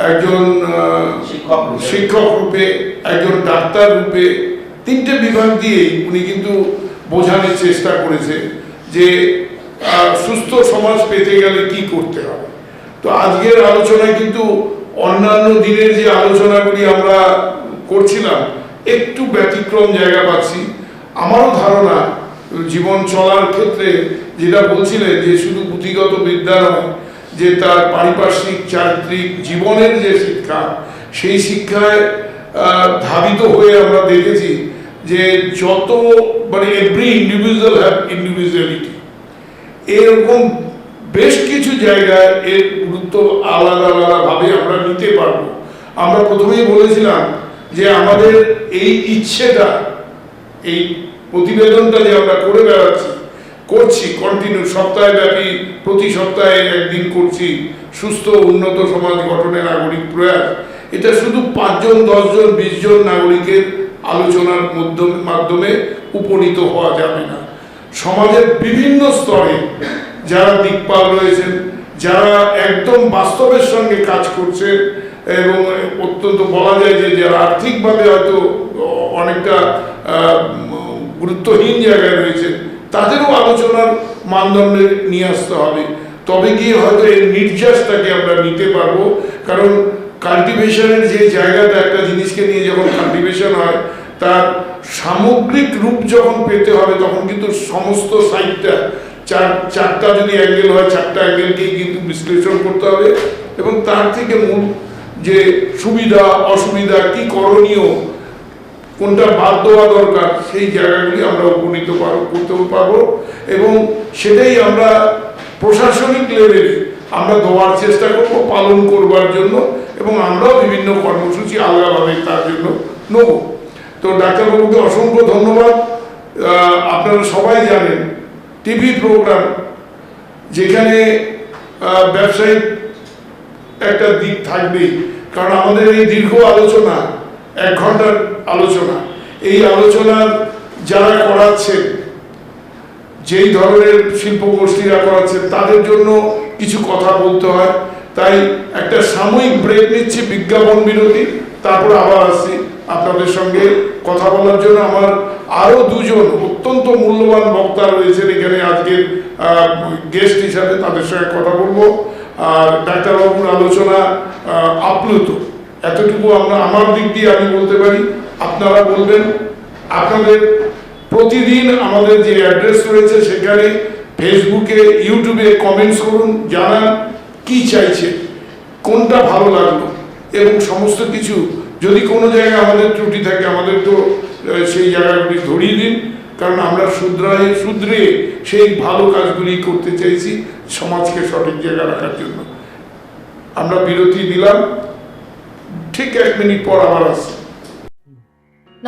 একজন শিক্ষক রূপে, একজন ডাক্তার রূপে, 3টে বিভাগ দিয়ে উনি কিন্তু বোঝানোর চেষ্টা করেছে যে সুস্থ সমাজ পেতে গেলে কি করতে হবে। তো আজকের আলোচনায় কিন্তু অন্যান্য দিনের যে আলোচনাগুলি আমরা করছিলাম একটু ব্যতিক্রম জায়গা পাচ্ছি। আমারও ধারণা জীবন চলার ক্ষেত্রে যেটা বলছিলেন যে শুধু পুঁথিগত বিদ্যা নয়, যে তার পারিপার্শ্বিক চারিত্রিক জীবনের যে শিক্ষা, সেই শিক্ষায় ধাবিত হয়ে আমরা দেখেছি যে যত মানে এভরি ইন্ডিভিজুয়াল হ্যাভ ইন্ডিভিজুয়ালিটি, এরকম বেশ কিছু জায়গায় এর গুরুত্ব আলাদা আলাদাভাবে আমরা নিতে পারবো। আমরা প্রথমেই বলেছিলাম যে আমাদের এই ইচ্ছেটা, এই প্রতিবেদনটা যে আমরা করে করছি কন্টিনিউ, সপ্তাহে ব্যাপী, প্রতি সপ্তাহে একদিন করছি, সুস্থ উন্নত সমাজ গঠনের নাগরিক প্রয়াস, এটা শুধু 5 জন 10 জন 20 জন নাগরিকের আলোচনার মাধ্যমে উপনীত হওয়া যাবে না। সমাজের বিভিন্ন স্তরে যারা দিকপাল রয়েছেন, যারা একদম বাস্তবের সঙ্গে কাজ করছেন এবং অত্যন্ত বলা যায় যে যারা আর্থিকভাবে হয়তো অনেকটা গুরুত্বহীন জায়গায় রয়েছে, তাদেরও আলোচনার মানদণ্ডে নিয়ে আসতে হবে, তবে গিয়ে হয়তো এর নির্যাসটাকে আমরা নিতে পারবো। কারণ কাল্টিভেশনের যে জায়গাটা, একটা জিনিসকে নিয়ে যখন কাল্টিভেশন হয় তার সামগ্রিক রূপ যখন পেতে হবে তখন কিন্তু সমস্ত সাইডটা চারটা যদি অ্যাঙ্গেল হয়, চারটা অ্যাঙ্গেলকেই কিন্তু বিশ্লেষণ করতে হবে এবং তার থেকে মূল যে সুবিধা অসুবিধা, কি করণীয়, কোনটা বাদ দেওয়া দরকার, সেই জায়গাগুলি আমরা উপনীত করতে পারবো এবং সেটাই আমরা প্রশাসনিক লেভেলে আমরা দেওয়ার চেষ্টা করব, পালন করবার জন্য, এবং আমরাও বিভিন্ন কর্মসূচি আলাদাভাবে তার জন্য নেব। তো ডাক্তারবাবুকে অসংখ্য ধন্যবাদ। আপনারা সবাই জানেন টিভি প্রোগ্রাম যেখানে ব্যবসায়িক একটা দিক থাকবেই, কারণ আমাদের এই দীর্ঘ আলোচনা 1 ঘন্টার আলোচনা, এই আলোচনার যারা করাচ্ছেন, যেই ধরনের শিল্পগোষ্ঠীরা করাচ্ছেন তাদের জন্য কিছু কথা বলতে হয়। তাই একটা সাময়িক ব্রেক নিচ্ছি, বিজ্ঞাপন বিরতি, তারপর আবার আসছি আপনাদের সঙ্গে কথা বলার জন্য। আমার আরও দুজন অত্যন্ত মূল্যবান বক্তা রয়েছেন এখানে আজকের গেস্ট হিসাবে, তাদের সঙ্গে কথা বলবো। আর ডাক্তারবাবুর আলোচনা আপ্লুত, এতটুকু আমার দিক দিয়ে আমি বলতে পারি। আপনারা বলবেন, আপনাদের প্রতিদিন আমাদের যে অ্যাড্রেস রয়েছে সেখানে ফেসবুকে, ইউটিউবে কমেন্টস করুন, জানান কি চাইছে, কোনটা ভালো লাগলো, এবং সমস্ত কিছু যদি কোনো জায়গায় আমাদের ত্রুটি থাকে আমাদের তো সেই জায়গাগুলি ধরিয়ে দিন, কারণ আমরা শুধরে সেই ভালো কাজগুলি করতে চাইছি সমাজকে সঠিক জায়গায় রাখার জন্য। আমরা বিরতি দিলাম, ঠিক 1 মিনিট পর আবার আসছি।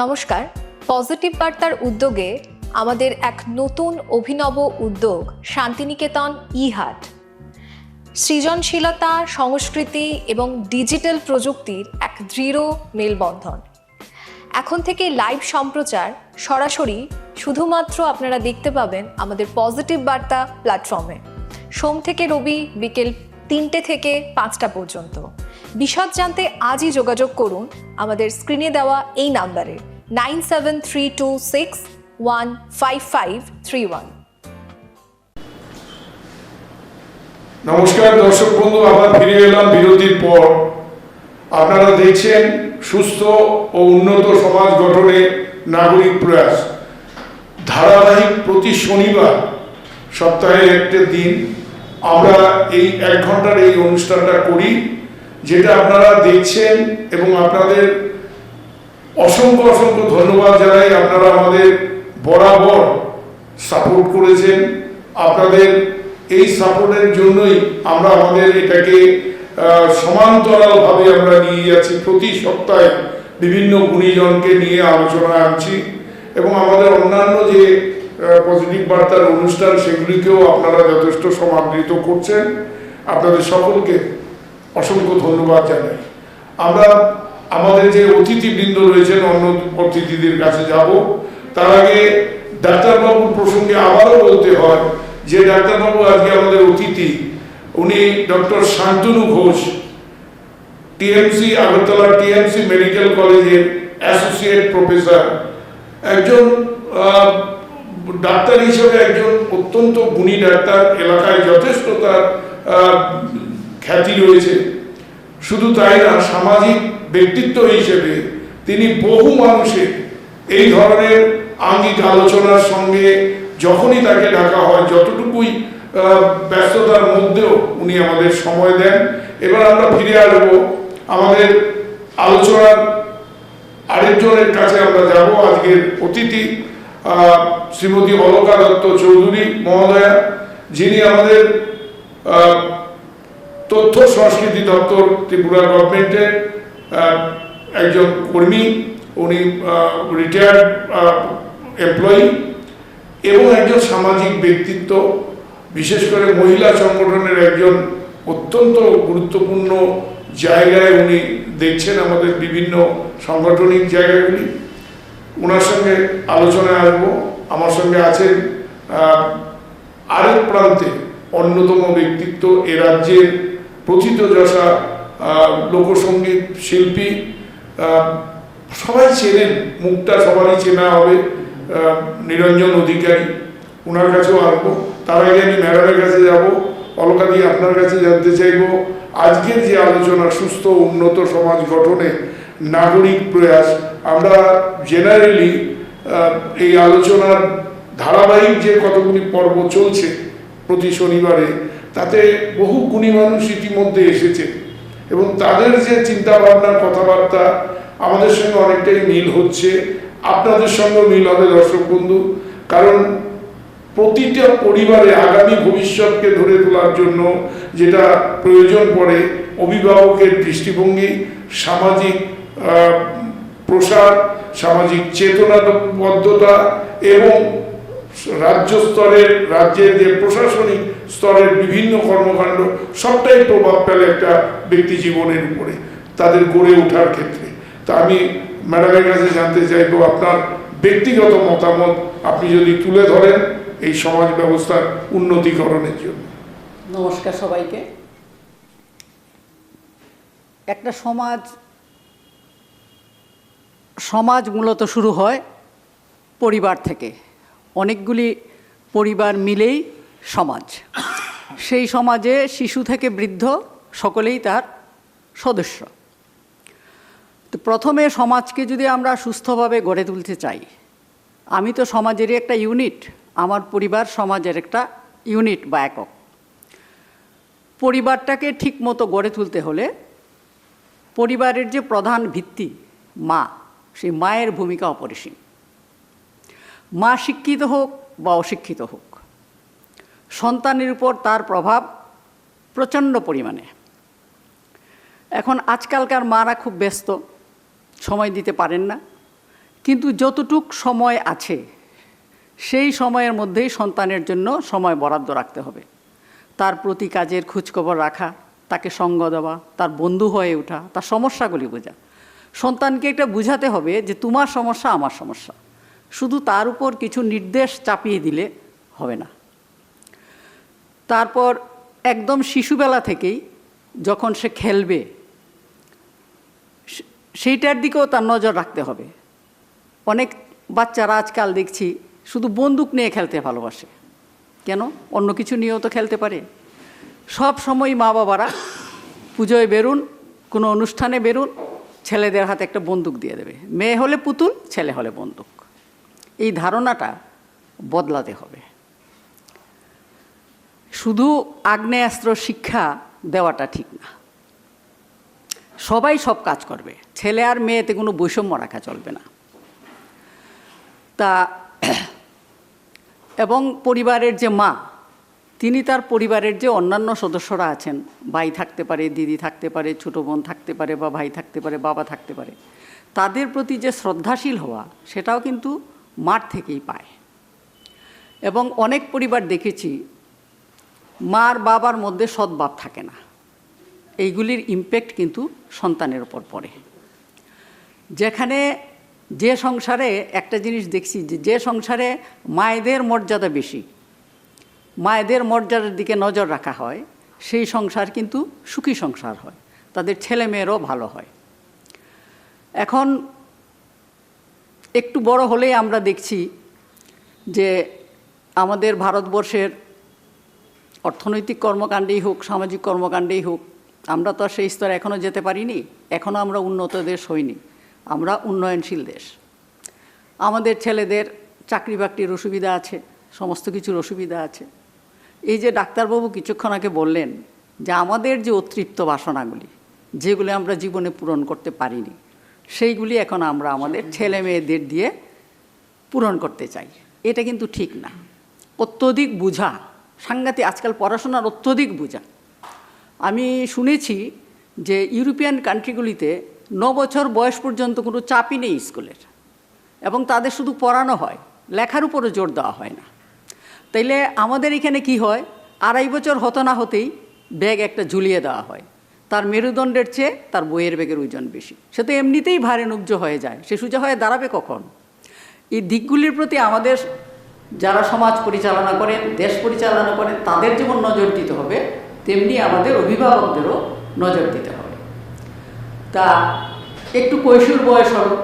নমস্কার। পজিটিভ বার্তার উদ্যোগে আমাদের এক নতুন অভিনব উদ্যোগ শান্তিনিকেতন ই-হাট। সৃজনশীলতা, সংস্কৃতি এবং ডিজিটাল প্রযুক্তির এক দৃঢ় মেলবন্ধন। এখন থেকে লাইভ সম্প্রচার সরাসরি শুধুমাত্র আপনারা দেখতে পাবেন আমাদের পজিটিভ বার্তা প্ল্যাটফর্মে, সোম থেকে রবি বিকেল 3টে থেকে 5টা পর্যন্ত। বিশদ জানতে আজই যোগাযোগ করুন আমাদের স্ক্রিনে দেওয়া এই নাম্বারে 9732615531। নমস্কার দর্শক বন্ধু, আবার ফিরে এলাম বিরতির পর। আপনারা দেখছেন সুস্থ ও উন্নত সমাজ গঠনে নাগরিক প্রয়াস ধারাবাহিক। প্রতি শনিবার সপ্তাহে একটা দিন আমরা এই 1 ঘন্টার এই অনুষ্ঠানটা করি, যেটা আপনারা দেখছেন এবং আপনাদের অসংখ্য অসংখ্য ধন্যবাদ জানাই। আপনারা আমাদের বরাবর সাপোর্ট করেছেন, আপনাদের এই সাপোর্টের জন্যই আমরা আমাদের এটাকে সমান্তরালভাবে আমরা নিয়ে যাচ্ছি। প্রতি সপ্তাহে বিভিন্ন গুণীজনকে নিয়ে আলোচনা আনছি এবং আমাদের অন্যান্য যে পজিটিভ বার্তার অনুষ্ঠান সেগুলিকেও আপনারা যথেষ্ট সমাদৃত করছেন। আপনাদের সকলকে অসংখ্য ধন্যবাদ জানাই। আমরা আমাদের যে অতিথিবৃন্দ রয়েছেন অন্য অতিথিদের কাছে যাব, তার আগে ডাক্তারবাবুর প্রসঙ্গে আবারও বলতে হয় যে ডাক্তারবাবু আজকে আমাদের অতিথি, উনি doctor Shantanu Ghosh, TMC Agartala TMC medical কলেজের অ্যাসোসিয়েট প্রফেসর, একজন ডাক্তার হিসেবে একজন অত্যন্ত গুণী ডাক্তার। এলাকায় যথেষ্ট তার খ্যাতি রয়েছে। শুধু তাই না, সামাজিক ব্যক্তিত্ব হিসেবে তিনি বহু মানুষের এই ধরনের আঙ্গিক আলোচনার সঙ্গে যখনই তাকে ডাকা হয়, যতটুকুই ব্যস্ততার মধ্যেও উনি আমাদের সময় দেন। এবার আমরা ফিরে আসবো আমাদের আলোচনার আরেকজনের কাছে। আমরা যাব আজকের অতিথি শ্রীমতী অলকা দত্ত চৌধুরী মহোদয়া, যিনি আমাদের তথ্য সংস্কৃতি দপ্তর ত্রিপুরা গভর্নমেন্টের একজন কর্মী। উনি রিটায়ার্ড এমপ্লয়ি এবং একজন সামাজিক ব্যক্তিত্ব, বিশেষ করে মহিলা সংগঠনের একজন অত্যন্ত গুরুত্বপূর্ণ জায়গায় উনি দেখছেন আমাদের বিভিন্ন সাংগঠনিক জায়গাগুলি। ওনার সঙ্গে আলোচনায় আসবো। আমার সঙ্গে আছেন আরেক প্রান্তে অন্যতম ব্যক্তিত্ব, এ রাজ্যের প্রথিতযশা লোকসঙ্গীত শিল্পী, সবাই চেনেন, মুখটা সবারই চেনা হবে, নিরঞ্জন অধিকারী। ওনার কাছেও আসবো। তার আগে আমি ম্যাডামের কাছে যাব। অলকাদি, আপনার কাছে জানতে চাইব আজকের যে আলোচনা সুস্থ উন্নত সমাজ গঠনে নাগরিক প্রয়াস, আমরা জেনারেলি এই আলোচনার ধারাবাহিক যে কতগুলি পর্ব চলছে প্রতি শনিবারে, তাতে বহু গুণী মানুষ ইতিমধ্যে এসেছে এবং তাদের যে চিন্তা ভাবনার কথাবার্তা আমাদের সঙ্গে অনেকটাই মিল হচ্ছে, আপনাদের সঙ্গেও মিল হবে দর্শক বন্ধু। কারণ প্রতিটা পরিবারে আগামী ভবিষ্যৎকে ধরে তোলার জন্য যেটা প্রয়োজন পড়ে, অভিভাবকের দৃষ্টিভঙ্গি, সামাজিক প্রসার, সামাজিক চেতনাবদ্ধতা এবং রাজ্যের যে প্রশাসনিক স্তরের বিভিন্ন কর্মকাণ্ড সবটাই প্রভাব ফেলে একটা ব্যক্তি জীবনের উপরে, তাদের গড়ে ওঠার ক্ষেত্রে। তা আমি ম্যাডামের কাছে জানতে চাইবো আপনার ব্যক্তিগত মতামত আপনি যদি তুলে ধরেন এই সমাজ ব্যবস্থার উন্নতিকরণের জন্য। নমস্কার সবাইকে। একটা সমাজ মূলত শুরু হয় পরিবার থেকে। অনেকগুলি পরিবার মিলেই সমাজ। সেই সমাজে শিশু থেকে বৃদ্ধ সকলেই তার সদস্য। তো প্রথমে সমাজকে যদি আমরা সুস্থভাবে গড়ে তুলতে চাই, আমি তো সমাজেরই একটা ইউনিট, আমার পরিবার সমাজের একটা ইউনিট বা একক। পরিবারটাকে ঠিক মতো গড়ে তুলতে হলে পরিবারের যে প্রধান ভিত্তি মা, সেই মায়ের ভূমিকা অপরিসীম। মা শিক্ষিত হোক বা অশিক্ষিত হোক, সন্তানের উপর তার প্রভাব প্রচণ্ড পরিমাণে। এখন আজকালকার মারা খুব ব্যস্ত, সময় দিতে পারেন না, কিন্তু যতটুক সময় আছে সেই সময়ের মধ্যেই সন্তানের জন্য সময় বরাদ্দ রাখতে হবে। তার প্রতি কাজের খোঁজখবর রাখা, তাকে সঙ্গ দেওয়া, তার বন্ধু হয়ে ওঠা, তার সমস্যাগুলি বোঝা। সন্তানকে এটা বুঝাতে হবে যে তোমার সমস্যা আমার সমস্যা, শুধু তার উপর কিছু নির্দেশ চাপিয়ে দিলে হবে না। তারপর একদম শিশুবেলা থেকেই যখন সে খেলবে সেইটার দিকেও তার নজর রাখতে হবে। অনেক বাচ্চারা আজকাল দেখছি শুধু বন্দুক নিয়ে খেলতে ভালোবাসে। কেন? অন্য কিছু নিয়েও তো খেলতে পারে। সব সময় মা বাবারা পুজোয় বেরুন, কোনো অনুষ্ঠানে বেরুন, ছেলেদের হাতে একটা বন্দুক দিয়ে দেবে। মেয়ে হলে পুতুল, ছেলে হলে বন্দুক। এই ধারণাটা বদলাতে হবে। শুধু আগ্নেয়াস্ত্র শিক্ষা দেওয়াটা ঠিক না। সবাই সব কাজ করবে, ছেলে আর মেয়েতে কোনো বৈষম্য রাখা চলবে না। এবং পরিবারের যে মা, তিনি তার পরিবারের যে অন্যান্য সদস্যরা আছেন, ভাই থাকতে পারে, দিদি থাকতে পারে, ছোটো বোন থাকতে পারে, বা ভাই থাকতে পারে, বাবা থাকতে পারে, তাদের প্রতি যে শ্রদ্ধাশীল হওয়া, সেটাও কিন্তু মার থেকেই পায়। এবং অনেক পরিবার দেখেছি মার বাবার মধ্যে সদ্ভাব থাকে না। এইগুলির ইমপ্যাক্ট কিন্তু সন্তানের ওপর পড়ে। যেখানে যে সংসারে একটা জিনিস দেখছি, যে সংসারে মায়েদের মর্যাদা বেশি, মায়েদের মর্যাদার দিকে নজর রাখা হয়, সেই সংসার কিন্তু সুখী সংসার হয়, তাদের ছেলে মেয়েরও ভালো হয়। এখন একটু বড় হলেই আমরা দেখছি যে আমাদের ভারতবর্ষের অর্থনৈতিক কর্মকাণ্ডেই হোক, সামাজিক কর্মকাণ্ডেই হোক, আমরা তো আর সেই স্তরে এখনও যেতে পারিনি। এখনও আমরা উন্নত দেশ হইনি, আমরা উন্নয়নশীল দেশ। আমাদের ছেলেদের চাকরি বাকরির অসুবিধা আছে, সমস্ত কিছুর অসুবিধা আছে। এই যে ডাক্তারবাবু কিছুক্ষণ আগে বললেন যে আমাদের যে অতৃপ্ত বাসনাগুলি, যেগুলি আমরা জীবনে পূরণ করতে পারিনি, সেইগুলি এখন আমরা আমাদের ছেলে মেয়েদের দিয়ে পূরণ করতে চাই। এটা কিন্তু ঠিক না। অত্যধিক বোঝা, সাংঘাতিক, আজকাল পড়াশোনার অত্যধিক বোঝা। আমি শুনেছি যে ইউরোপিয়ান কান্ট্রিগুলিতে 9 বছর বয়স পর্যন্ত কোনো চাপই নেই স্কুলের, এবং তাদের শুধু পড়ানো হয়, লেখার উপরও জোর দেওয়া হয় না। তাইলে আমাদের এখানে কি হয়, 2.5 বছর হতো না হতেই ব্যাগ একটা ঝুলিয়ে দেওয়া হয়। তার মেরুদণ্ডের চেয়ে তার বইয়ের ব্যাগের ওজন বেশি, সে তো এমনিতেই ভারে নুব্জ হয়ে যায়, সে সোজা হয়ে দাঁড়াবে কখন? এই দিকগুলির প্রতি আমাদের যারা সমাজ পরিচালনা করেন, দেশ পরিচালনা করেন, তাদের যেমন নজর দিতে হবে, তেমনি আমাদের অভিভাবকদেরও নজর দিতে হবে। তা একটু কৈশোর বয়স হলো,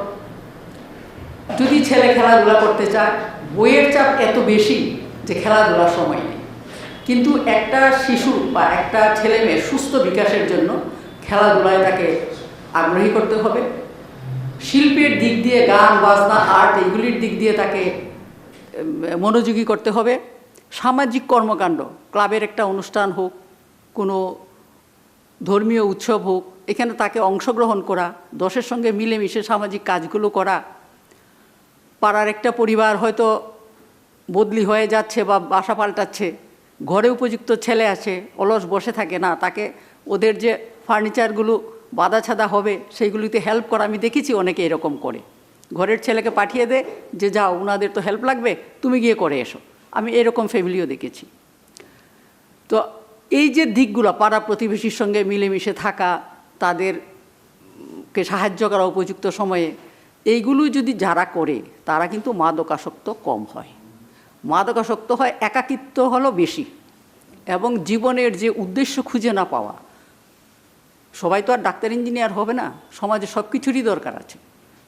যদি ছেলে খেলাধুলা করতে চায়, বইয়ের চাপ এত বেশি যে খেলাধুলার সময় নেই। কিন্তু একটা শিশু বা একটা ছেলে মেয়ের সুস্থ বিকাশের জন্য খেলাধুলায় তাকে আগ্রহী করতে হবে, শিল্পের দিক দিয়ে গান বাজনা আর্ট এইগুলির দিক দিয়ে তাকে মনোযোগী করতে হবে, সামাজিক কর্মকাণ্ড ক্লাবের একটা অনুষ্ঠান হোক, কোনো ধর্মীয় উৎসব হোক, এখানে তাকে অংশগ্রহণ করা, দশের সঙ্গে মিলেমিশে সামাজিক কাজগুলো করা। পাড়ার একটা পরিবার হয়তো বদলি হয়ে যাচ্ছে বা বাসা পাল্টাচ্ছে, ঘরে উপযুক্ত ছেলে আছে, অলস বসে থাকে না, তাকে ওদের যে ফার্নিচারগুলো বাঁধা ছাদা হবে সেইগুলিতে হেল্প করা। আমি দেখেছি অনেকে এরকম করে, ঘরের ছেলেকে পাঠিয়ে দে যে যাও ওনাদের তো হেল্প লাগবে, তুমি গিয়ে করে এসো। আমি এরকম ফ্যামিলিও দেখেছি। তো এই যে দিকগুলো, পাড়া প্রতিবেশীর সঙ্গে মিলেমিশে থাকা, তাদেরকে সাহায্য করা উপযুক্ত সময়ে, এইগুলো যদি যারা করে তারা কিন্তু মাদকাসক্ত কম হয়। মাদকাসক্ত হয় একাকিত্ব হলো বেশি, এবং জীবনের যে উদ্দেশ্য খুঁজে না পাওয়া। সবাই তো আর ডাক্তার ইঞ্জিনিয়ার হবে না, সমাজে সব কিছুরই দরকার আছে।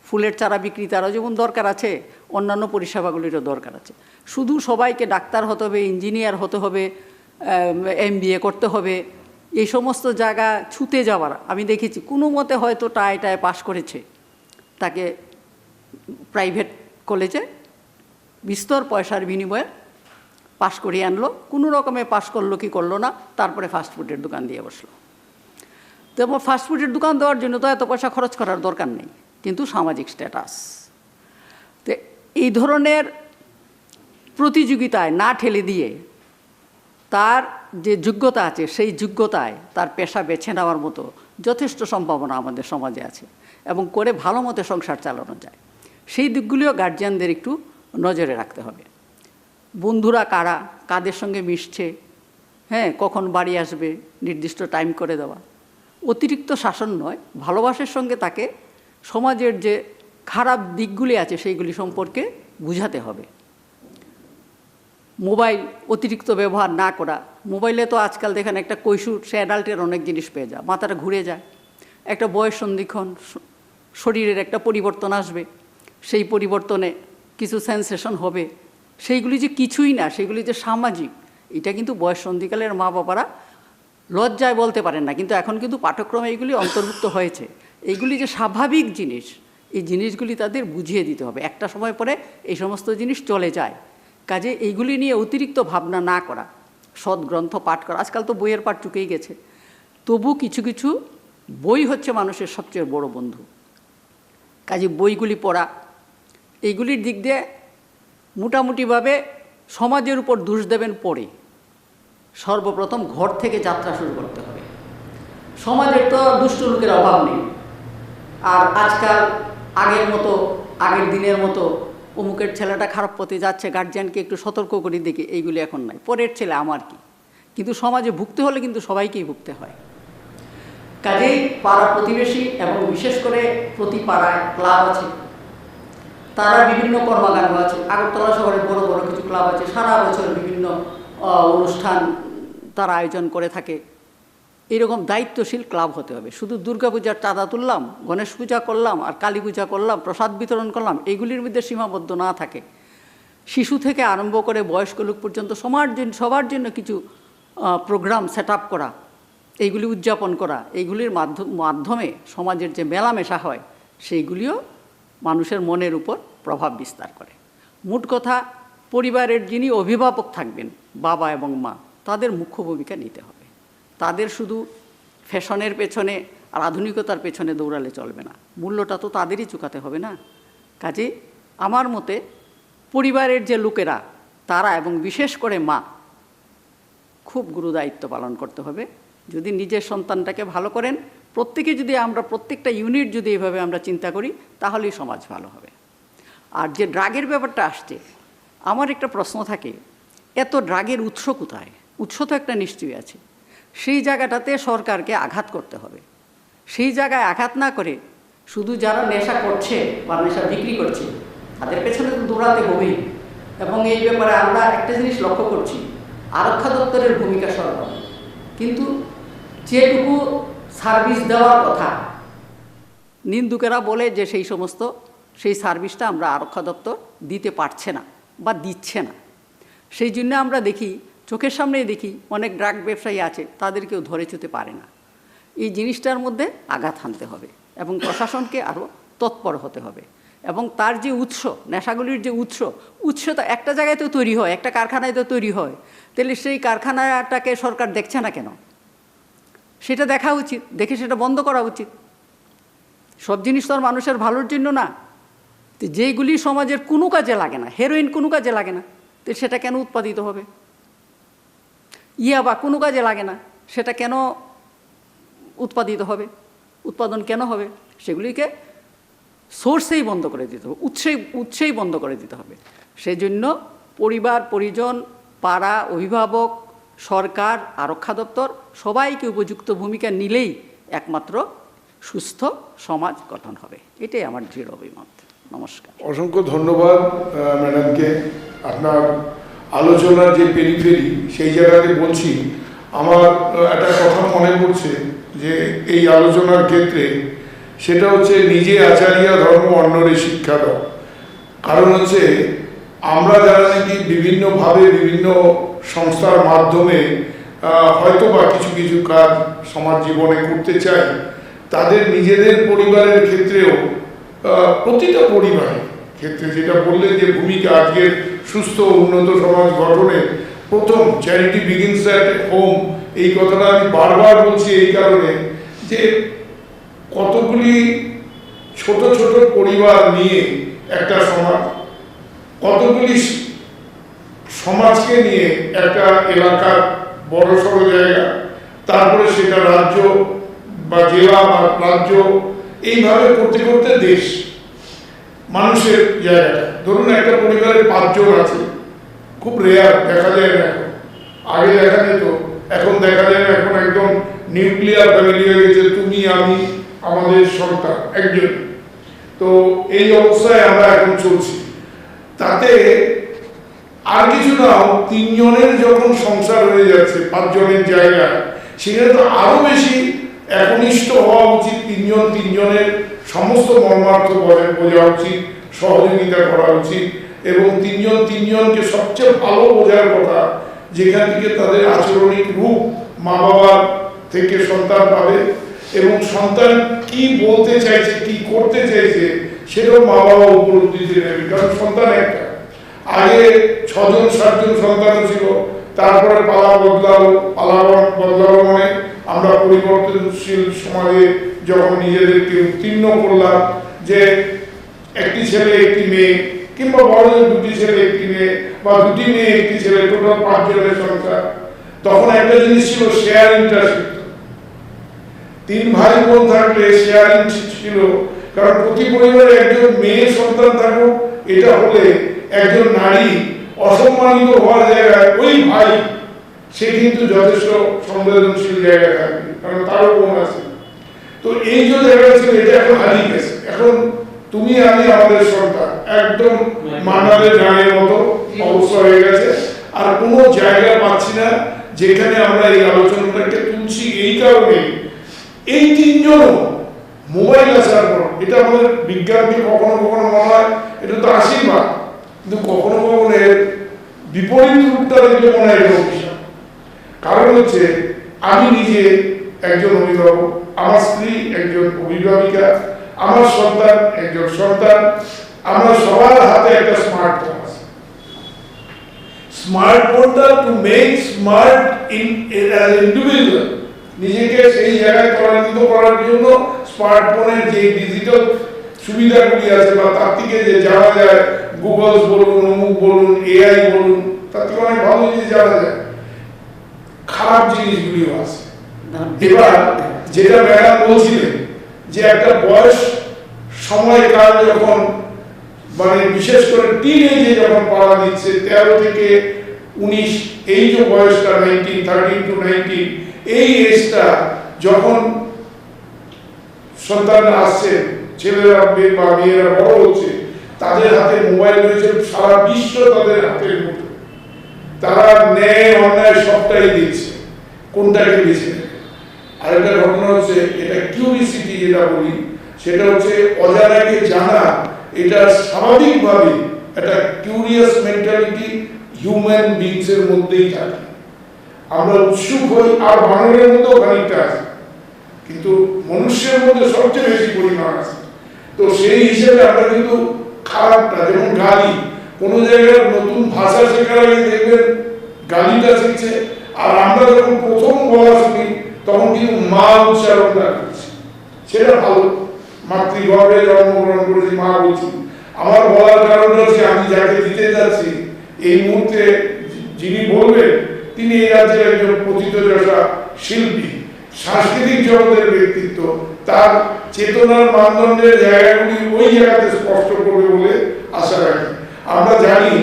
ফুলের চারা বিক্রেতারও যেমন দরকার আছে, অন্যান্য পরিষেবাগুলিরও দরকার আছে। শুধু সবাইকে ডাক্তার হতে হবে, ইঞ্জিনিয়ার হতে হবে, MBA করতে হবে, এই সমস্ত জায়গা ছুতে যাওয়ার আমি দেখেছি। কোনো মতে হয়তো টায় পাশ করেছে, তাকে প্রাইভেট কলেজে বিস্তর পয়সার বিনিময়ে পাশ করিয়ে আনলো, কোনো রকমে পাশ করলো কি করলো না, তারপরে ফাস্টফুডের দোকান দিয়ে বসলো। তো ফাস্টফুডের দোকান দেওয়ার জন্য তো এত পয়সা খরচ করার দরকার নেই, কিন্তু সামাজিক স্ট্যাটাস। তো এই ধরনের প্রতিযোগিতায় না ঠেলে দিয়ে তার যে যোগ্যতা আছে সেই যোগ্যতায় তার পেশা বেছে নেওয়ার মতো যথেষ্ট সম্ভাবনা আমাদের সমাজে আছে, এবং করে ভালো মতো সংসার চালানো যায়। সেই দিকগুলিও গার্জিয়ানদের একটু নজরে রাখতে হবে। বন্ধুরা কারা, কাদের সঙ্গে মিশছে, হ্যাঁ, কখন বাড়ি আসবে, নির্দিষ্ট টাইম করে দেওয়া। অতিরিক্ত শাসন নয়, ভালোবাসার সঙ্গে তাকে সমাজের যে খারাপ দিকগুলি আছে সেইগুলি সম্পর্কে বুঝাতে হবে। মোবাইল অতিরিক্ত ব্যবহার না করা। মোবাইলে তো আজকাল দেখেন একটা কৈশোর, সে অ্যাডাল্টের অনেক জিনিস পেয়ে যায়, মাথাটা ঘুরে যায়। একটা বয়স সন্ধিক্ষণ, শরীরের একটা পরিবর্তন আসবে, সেই পরিবর্তনে কিছু সেন্সেশন হবে, সেইগুলি যে কিছুই না, সেগুলি যে সামাজিক, এটা কিন্তু বয়স সন্ধিকালের মা বাবারা লজ্জায় বলতে পারেন না, কিন্তু এখন কিন্তু পাঠ্যক্রমে এইগুলি অন্তর্ভুক্ত হয়েছে। এইগুলি যে স্বাভাবিক জিনিস, এই জিনিসগুলি তাদের বুঝিয়ে দিতে হবে। একটা সময় পরে এই সমস্ত জিনিস চলে যায়। কাজে এইগুলি নিয়ে অতিরিক্ত ভাবনা না করা, সৎ গ্রন্থ পাঠ করা। আজকাল তো বইয়ের পাঠ চুকেই গেছে, তবু কিছু কিছু বই হচ্ছে মানুষের সবচেয়ে বড় বন্ধু। কাজে বইগুলি পড়া, এইগুলির দিক দিয়ে মোটামুটিভাবে সমাজের উপর দোষ দেবেন পড়ে। সর্বপ্রথম ঘর থেকে যাত্রা শুরু করতে হবে। সমাজের তো দুষ্ট লোকের অভাব নেই, আর আজকাল আগের দিনের মতো অমুকের ছেলেটা খারাপ পথে যাচ্ছে, গার্জিয়ানকে একটু সতর্ক করে দেখি, এইগুলি এখন নাই। পরের ছেলে আমার কি, কিন্তু সমাজে ভুগতে হলে কিন্তু সবাইকেই ভুগতে হয়। কাজেই পাড়া প্রতিবেশী এবং বিশেষ করে প্রতি পাড়ায় ক্লাব আছে, তারা বিভিন্ন কর্মকাণ্ড আছে। আগরতলা শহরে বড় বড় কিছু ক্লাব আছে, সারা বছর বিভিন্ন অনুষ্ঠান তারা আয়োজন করে থাকে। এরকম দায়িত্বশীল ক্লাব হতে হবে। শুধু দুর্গাপূজার চাঁদা তুললাম, গণেশ পূজা করলাম, আর কালী পূজা করলাম, প্রসাদ বিতরণ করলাম, এইগুলির মধ্যে সীমাবদ্ধ না থাকে। শিশু থেকে আরম্ভ করে বয়স্ক লোক পর্যন্ত সবার জন্য কিছু প্রোগ্রাম সেট আপ করা, এইগুলি উদযাপন করা, এইগুলির মাধ্যমে সমাজের যে মেলামেশা হয় সেইগুলিও মানুষের মনের উপর প্রভাব বিস্তার করে। মোট কথা, পরিবারের যিনি অভিভাবক থাকবেন, বাবা এবং মা, তাদের মুখ্য ভূমিকা নিতে হবে। তাদের শুধু ফ্যাশনের পেছনে আর আধুনিকতার পেছনে দৌড়ালে চলবে না, মূল্যটা তো তাদেরই চুকাতে হবে না। কাজে আমার মতে পরিবারের যে লোকেরা তারা, এবং বিশেষ করে মা, খুব গুরুদায়িত্ব পালন করতে হবে। যদি নিজের সন্তানটাকে ভালো করেন, আমরা প্রত্যেকটা ইউনিট যদি এইভাবে আমরা চিন্তা করি, তাহলেই সমাজ ভালো হবে। আর যে ড্রাগের ব্যাপারটা আসছে, আমার একটা প্রশ্ন থাকে, এত ড্রাগের উৎস কোথায়? উৎস তো একটা নিশ্চয়ই আছে। সেই জায়গাটাতে সরকারকে আঘাত করতে হবে। সেই জায়গায় আঘাত না করে শুধু যারা নেশা করছে বা নেশা বিক্রি করছে তাদের পেছনে তো দৌড়াতে হবেই। এবং এই ব্যাপারে আমরা একটা জিনিস লক্ষ্য করছি, আরক্ষা দপ্তরের ভূমিকা সর্বাধিক, কিন্তু যেটুকু সার্ভিস দেওয়ার কথা, নিন্দুকেরা বলে যে সেই সার্ভিসটা আমরা আরক্ষা দপ্তর দিতে পারছে না বা দিচ্ছে না। সেই জন্য আমরা দেখি চোখের সামনেই দেখি অনেক ড্রাগ ব্যবসায়ী আছে, তাদেরকেও ধরে চুতে পারে না। এই জিনিসটার মধ্যে আঘাত হানতে হবে এবং প্রশাসনকে আরও তৎপর হতে হবে। এবং তার যে উৎস, নেশাগুলির যে উৎস তো একটা জায়গায় তো তৈরি হয়, একটা কারখানায় তো তৈরি হয়, তাহলে সেই কারখানাটাকে সরকার দেখছে না কেন? সেটা দেখা উচিত, দেখে সেটা বন্ধ করা উচিত। সব জিনিস তো আর মানুষের ভালোর জন্য না। তো যেইগুলি সমাজের কোনো কাজে লাগে না, হেরোইন কোনো কাজে লাগে না, তো সেটা কেন উৎপাদিত হবে? ইয়াবা কোনো কাজে লাগে না, সেটা কেন উৎপাদিত হবে, উৎপাদন কেন হবে? সেগুলিকে সোর্সেই বন্ধ করে দিতে হবে, উৎসেই বন্ধ করে দিতে হবে। সেজন্য পরিবার, পরিজন, পাড়া, অভিভাবক, সরকার, আরক্ষা দপ্তর সবাইকে উপযুক্ত ভূমিকা নিলেই একমাত্র সুস্থ সমাজ গঠন হবে। এটাই আমার দৃঢ় অভিমত। নমস্কার। অসংখ্য ধন্যবাদ ম্যাডামকে। আপনার আলোচনার যে পেরিফেরি সেই জায়গাতে বলছি, আমার একটা কথা মনে পড়ছে যে এই আলোচনার ক্ষেত্রে, সেটা হচ্ছে নিজে আচারিয়া ধর্ম অন্যরে শিক্ষা দাও। কারণ হচ্ছে আমরা যারা নাকি বিভিন্নভাবে বিভিন্ন সংস্থার মাধ্যমে হয়তো বা কিছু কিছু কাজ সমাজ জীবনে করতে চাই, তাদের নিজেদের পরিবারের ক্ষেত্রেও প্রতিটা পরিবারের ক্ষেত্রে যেটা বললেন যে ভূমিকা আজকের সুস্থ উন্নত সমাজ গঠনে প্রথম চ্যারিটি বিগিনস অ্যাট হোম, এই কথাটা আমি বারবার বলছি এই কারণে যে কতগুলি ছোট ছোট পরিবার নিয়ে একটা সমাজ, কতগুলি সমাজকে নিয়ে একটা এলাকার বড় সড়ো জায়গা, তারপরে সেটা রাজ্য বা জেলা বা রাজ্য, এইভাবে করতে করতে দেশ, মানুষের জায়গাটা। ধরুন একটা পরিবারের 5 জন আছে, খুব রেয়ার, দেখা যায় না এখন, আগে দেখা যেত, এখন দেখা যায় না, এখন একদম নিউক্লিয়ার ফ্যামিলি হয়ে গেছে, তুমি আমি আমাদের সন্তান একজন। তো এই অবস্থায় আমরা এখন চলছি। তাতে আর কিছু না, 3 জনের যখন সংসার হয়ে যাচ্ছে 5 জনের জায়গা, সেখানে তো আরো বেশি একনিষ্ঠ হওয়া উচিত। 3 জনের সমস্ত মর্মার্থ বোঝা উচিত, সহযোগিতা করা উচিত, এবং 3 জনকে সবচেয়ে ভালো বোঝার কথা, যেখান থেকে তাদের আচরণিক রূপ মা বাবার থেকে সন্তান পাবে, এবং সন্তান কি বলতে চাইছে, কি করতে চাইছে, সেটাও মা বাবা উপলব্ধি দিয়ে নেবে। কারণ সন্তান একটা, আগে 6 জন 7 জন সন্তান ছিল, তারপরে পালা বদলালো মানে আমরা পরিবর্তনশীল সমাজে যখন নিজেদেরকে উত্তীর্ণ করলাম যে একটি ছেলে একটি মেয়ে, কিংবা বড়দের 2টি ছেলে একটি মেয়ে, বা 2টি মেয়ে একটি ছেলে, টোটাল 5 জনের সংসার, তখন একটা জিনিস ছিল শেয়ার ইন্টারেস্ট। 3 ভাই বোন থাকলে শেয়ারিং ছিল, কারণ প্রতি পরিবারে একজন মেয়ে সন্তান থাকুক, এটা হলে একজন নারী অসম্মানিত হওয়ার জায়গায় ওই ভাই সে কিন্তু যথেষ্ট সংবেদনশীল জায়গায় থাকবে, কারণ তারও বোন আছে। তো এই যে জায়গাটা ছিল, এটা এখন হারিয়ে গেছে। এখন তুমি আমি আমাদের সন্তান, একদম মানালের গানের মতো অবস্থা হয়ে গেছে। আর কোনো জায়গা পাচ্ছি না যেখানে আমরা এই আলোচনাটাকে তুলছি। এই কারণে এই 3 জন মোবাইল আসার পর, এটা আমাদের বিজ্ঞানকে কখনো কখনো মনে হয় এটা তো আশীর্বাদ, কিন্তু কখনো কখনো এর বিপরীত রূপটা দেখলে মনে হয় এটা অভিশাপ। কারণ হচ্ছে আমি নিজে একজন অভিভাবক, আমার স্ত্রী একজন অভিভাবিকা, আমার সন্তান একজন সন্তান, আমরা সবার হাতে একটা স্মার্টফোন আছে। স্মার্টফোনটা টু মেক স্মার্ট ইন্ডিভিজুয়াল, নিজেকে সেই জায়গায় ত্বরান্বিত করার জন্য স্মার্টফোনের যে ডিজিটাল সুবিধাগুলি আছে বা তার থেকে যে জানা যায়, গুগল বলুন, অমুক বলুন, এআই বলুন, তার থেকে অনেক ভালো জিনিস জানা যায়, খারাপ জিনিসগুলিও আছে। এবার যেটা ম্যাডাম বলছিলেন যে একটা বয়স সময়কাল যখন, মানে বিশেষ করে টিনেজে যখন পাড়া দিচ্ছে 13 থেকে 19, এই যে বয়সটা 13 to 19, এই এজটা যখন সন্তানরা আসছে, ছেলেরা বা মেয়েরা বড় হচ্ছে, তাদের হাতে মোবাইল রয়েছে, সারা বিশ্ব তাদের হাতের মুঠো, তারা ন্যায় অন্যায় সবটাই দিচ্ছে, কোনটাকে বেছে নেবে। আরেকটা ঘটনা হচ্ছে, এটা কিউরিসিটি যেটা বলি, সেটা হচ্ছে অজানাকে জানা। এটা স্বাভাবিকভাবে একটা কিউরিয়াস মেন্টালিটি হিউম্যান বিংসের মধ্যেই থাকে। আমরা উৎসুক হই, আর বানরের মধ্যেও খানিকটা আছে, কিন্তু মনুষ্যের মধ্যে সবচেয়ে বেশি পরিমাণ আছে। তো সেই হিসেবে আমরা কিন্তু খারাপটা, যেমন গালি, কোনো জায়গায় নতুন ভাষা শেখার আগে দেখবেন গালিটা শিখছে, আর আমরা যখন প্রথম বলা শুনি তখন কিন্তু মা উচ্চারণটা করছি, সেটা ভালো। মাতৃগর্ভে জন্মগ্রহণ করেছি, মা বলছি। আমার বলার কারণটা হচ্ছে আমি যাকে দিতে যাচ্ছি এই মুহূর্তে যিনি বলবেন তিনি এই রাজ্যের একজন প্রথিতযশা শিল্পী, সাংস্কৃতিক জগতের ব্যক্তিত্ব, তার চেতনার মানদণ্ডের জায়গাগুলি ওই জায়গাতে স্পষ্ট করবে বলে আশা রাখি। আমরা জানি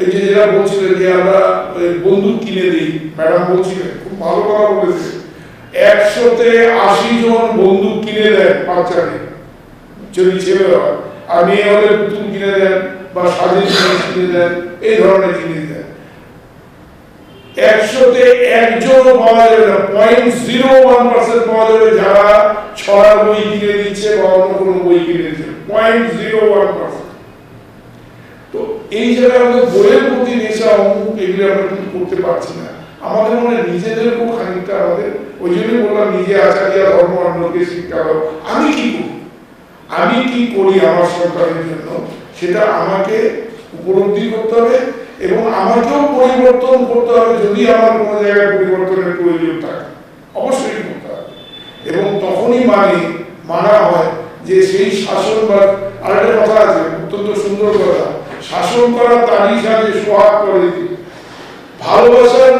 এই যে যেটা বলছিলেন যে আমরা বন্দুক কিনে দিই, ম্যাডাম বলছিলেন, খুব ভালো কথা বলেছে। 100-তে 80 জন বন্দুক কিনে দেন বাচ্চাকে, যদি ছেলে হয়, আর মেয়ে হলে পুতুল কিনে দেন বা স্বাধীন জিনিস কিনে দেন, এই ধরনের জিনিস দেন। 100-তে 1 জনও পাওয়া যাবে না, 0.01% পাওয়া যাবে যারা ছড়ার বই কিনে দিচ্ছে বা অন্য কোনো বই কিনে দিচ্ছে, 0.01%। তো এই জায়গায় আমাদের বইয়ের প্রতি নেশা, অমুক, এগুলো আমরা কিন্তু করতে পারছি না। আমাদের মনে নিজেদেরকেও খানিকটা আমাদের, ওই জন্যই বললাম নিজে আচারিয়া ধর্ম অন্যকে শিক্ষা হবে। আমি কি করি আমার সন্তানের জন্য, সেটা আমাকে উপলব্ধি করতে হবে এবং আমাকেও পরিবর্তন করতে হবে যদি আমার কোনো জায়গায় পরিবর্তনের প্রয়োজন থাকে, অবশ্যই করতে হবে। এবং তখনই মানা হয় যে সেই শাসন, বা আরেকটা কথা আছে অত্যন্ত সুন্দর কথা, শাসন করা তারই সাথে সোহাগ করে দিতে। ভালোবাসার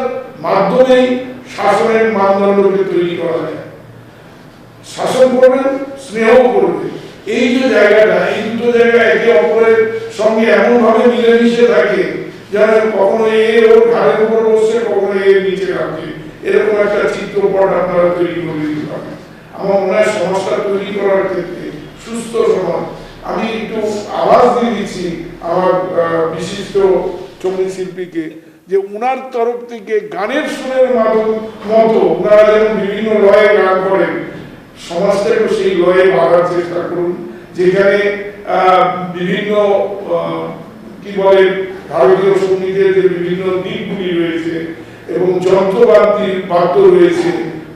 মাধ্যমেই শাসনের মানদণ্ডকে তৈরি করা যায়। শাসন করবেন, স্নেহ করবে, এই যে জায়গাটা, এই দুটো জায়গা একে অপরের সঙ্গে এমন ভাবে মিলেমিশে থাকে যেন কখনো এ ওর ঘাড়ের উপর বসছে, কখনো এর নিচে রাখছে, এরকম একটা চিত্রপট আপনারা তৈরি করে দিতে পারেন। আমার মনে হয় সমাজটা তৈরি করার ক্ষেত্রে সুস্থ সমাজ, আমি একটু আওয়াজ দিয়ে দিচ্ছি আমার বিশিষ্ট সঙ্গীত শিল্পীকে, যে উনার তরফ থেকে গানের সুরের মতো ওনারা যেমন বিভিন্ন লয়ে গান করেন, সমাজটাকে সেই লয়ে বাড়ার চেষ্টা করুন, যেখানে বিভিন্ন কি বলে ভারতীয় সঙ্গীতের যে বিভিন্ন দিকগুলি রয়েছে এবং বাদ্য রয়েছে,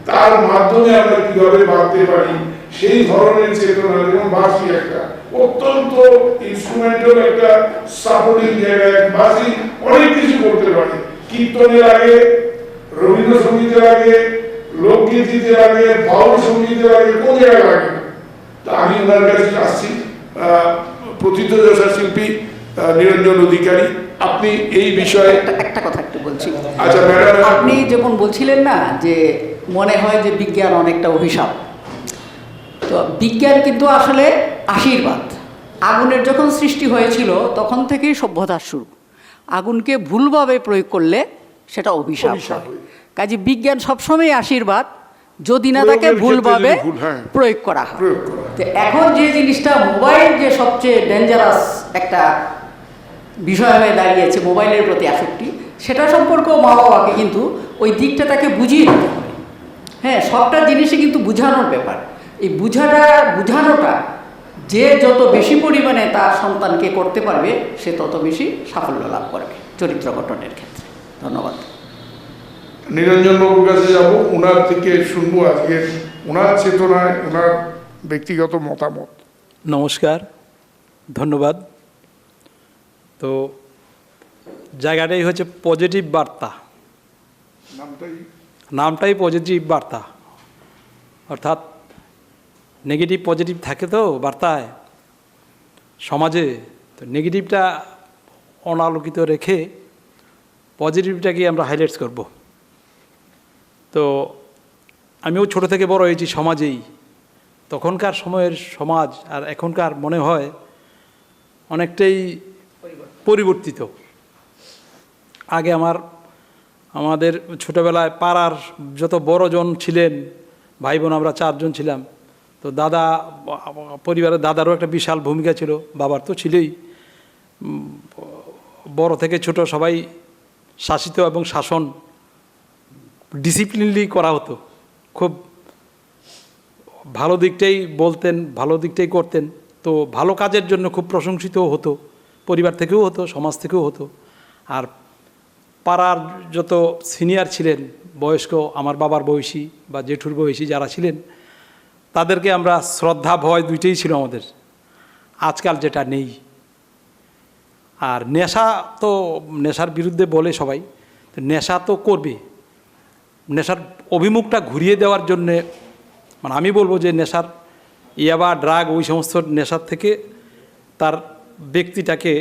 তার মাধ্যমে আমরা কিভাবে বাঁধতে পারি সেই ধরনের চেতনা। যেমন বাঁশি একটা অত্যন্ত ইনস্ট্রুমেন্টাল একটা সাপোর্টিং জায়গায়, বাঁশি অনেক কিছু করতে পারে। কীর্তনের আগে, রবীন্দ্রসঙ্গীতের আগে, লোকগীতিদের আগে, বাউল সঙ্গীতের আগে, কোন জায়গায় লাগে না। তা আমি ওনার কাছে আসছি, প্রথিতযশা শিল্পী নিরঞ্জন অধিকারী, আপনি এই বিষয়ে একটা কথা একটু বলছি। আচ্ছা ম্যাডাম, আপনি যখন বলছিলেন না যে মনে হয় যে বিজ্ঞান অনেকটা অভিশাপ, তো বিজ্ঞান কিন্তু আসলে আশীর্বাদ। আগুনের যখন সৃষ্টি হয়েছিল তখন থেকেই সভ্যতার শুরু। আগুনকে ভুলভাবে প্রয়োগ করলে সেটা অভিশাপ হয়। কাজে বিজ্ঞান সবসময় আশীর্বাদ, যদি না তাকে ভুলভাবে প্রয়োগ করা হয়। তো এখন যে জিনিসটা মোবাইল, যে সবচেয়ে ডেঞ্জারাস একটা বিষয় হয়ে দাঁড়িয়েছে, মোবাইলের প্রতি আসক্তি, সেটা সম্পর্কেও মা বাবাকে কিন্তু ওই দিকটা তাকে বুঝিয়ে দিতে হবে। হ্যাঁ, সবটা জিনিসই কিন্তু বুঝানোর ব্যাপার। এই বুঝানোটা যে যত বেশি পরিমাণে তার সন্তানকে করতে পারবে, সে তত বেশি সাফল্য লাভ করবে চরিত্র গঠনের ক্ষেত্রে। ধন্যবাদ। নিরঞ্জন বাবুর কাছে যাব, ওনার থেকে শুনবো আজকে ওনার চেতনায় ওনার ব্যক্তিগত মতামত। নমস্কার, ধন্যবাদ। তো জায়গাটাই হচ্ছে পজিটিভ বার্তা, নামটাই পজিটিভ বার্তা, অর্থাৎ নেগেটিভ পজিটিভ থাকে তো বার্তায় সমাজে, তো নেগেটিভটা অনালোকিত রেখে পজিটিভটাকে আমরা হাইলাইটস করব। তো আমিও ছোট থেকে বড় হয়েছি সমাজেই, তখনকার সময়ের সমাজ আর এখনকার মনে হয় অনেকটাই পরিবর্তিত। আগে আমাদের ছোটোবেলায় পাড়ার যত বড়জন ছিলেন, ভাই বোন আমরা 4 জন ছিলাম, তো পরিবারের দাদারও একটা বিশাল ভূমিকা ছিল, বাবার তো ছিলই। বড় থেকে ছোট সবাই শাসিত এবং শাসন ডিসিপ্লিনলি করা হতো, খুব ভালো দিকটাই বলতেন, ভালো দিকটাই করতেন। তো ভালো কাজের জন্য খুব প্রশংসিতও হতো, পরিবার থেকেও হতো, সমাজ থেকেও হতো। আর পাড়ার যত সিনিয়র ছিলেন, বয়স্ক, আমার বাবার বয়সী বা জেঠুর বয়সী যারা ছিলেন, তাদেরকে আমরা শ্রদ্ধা ভয় দুইটাই ছিল আমাদের, আজকাল যেটা নেই। আর নেশা তো, নেশার বিরুদ্ধে বলে সবাই, তো নেশা তো করবে, নেশার অভিমুখটা ঘুরিয়ে দেওয়ার জন্যে, মানে আমি বলবো যে নেশার ইয়াবা ড্রাগ ওই সমস্ত নেশার থেকে তার ব্যক্তিটাকে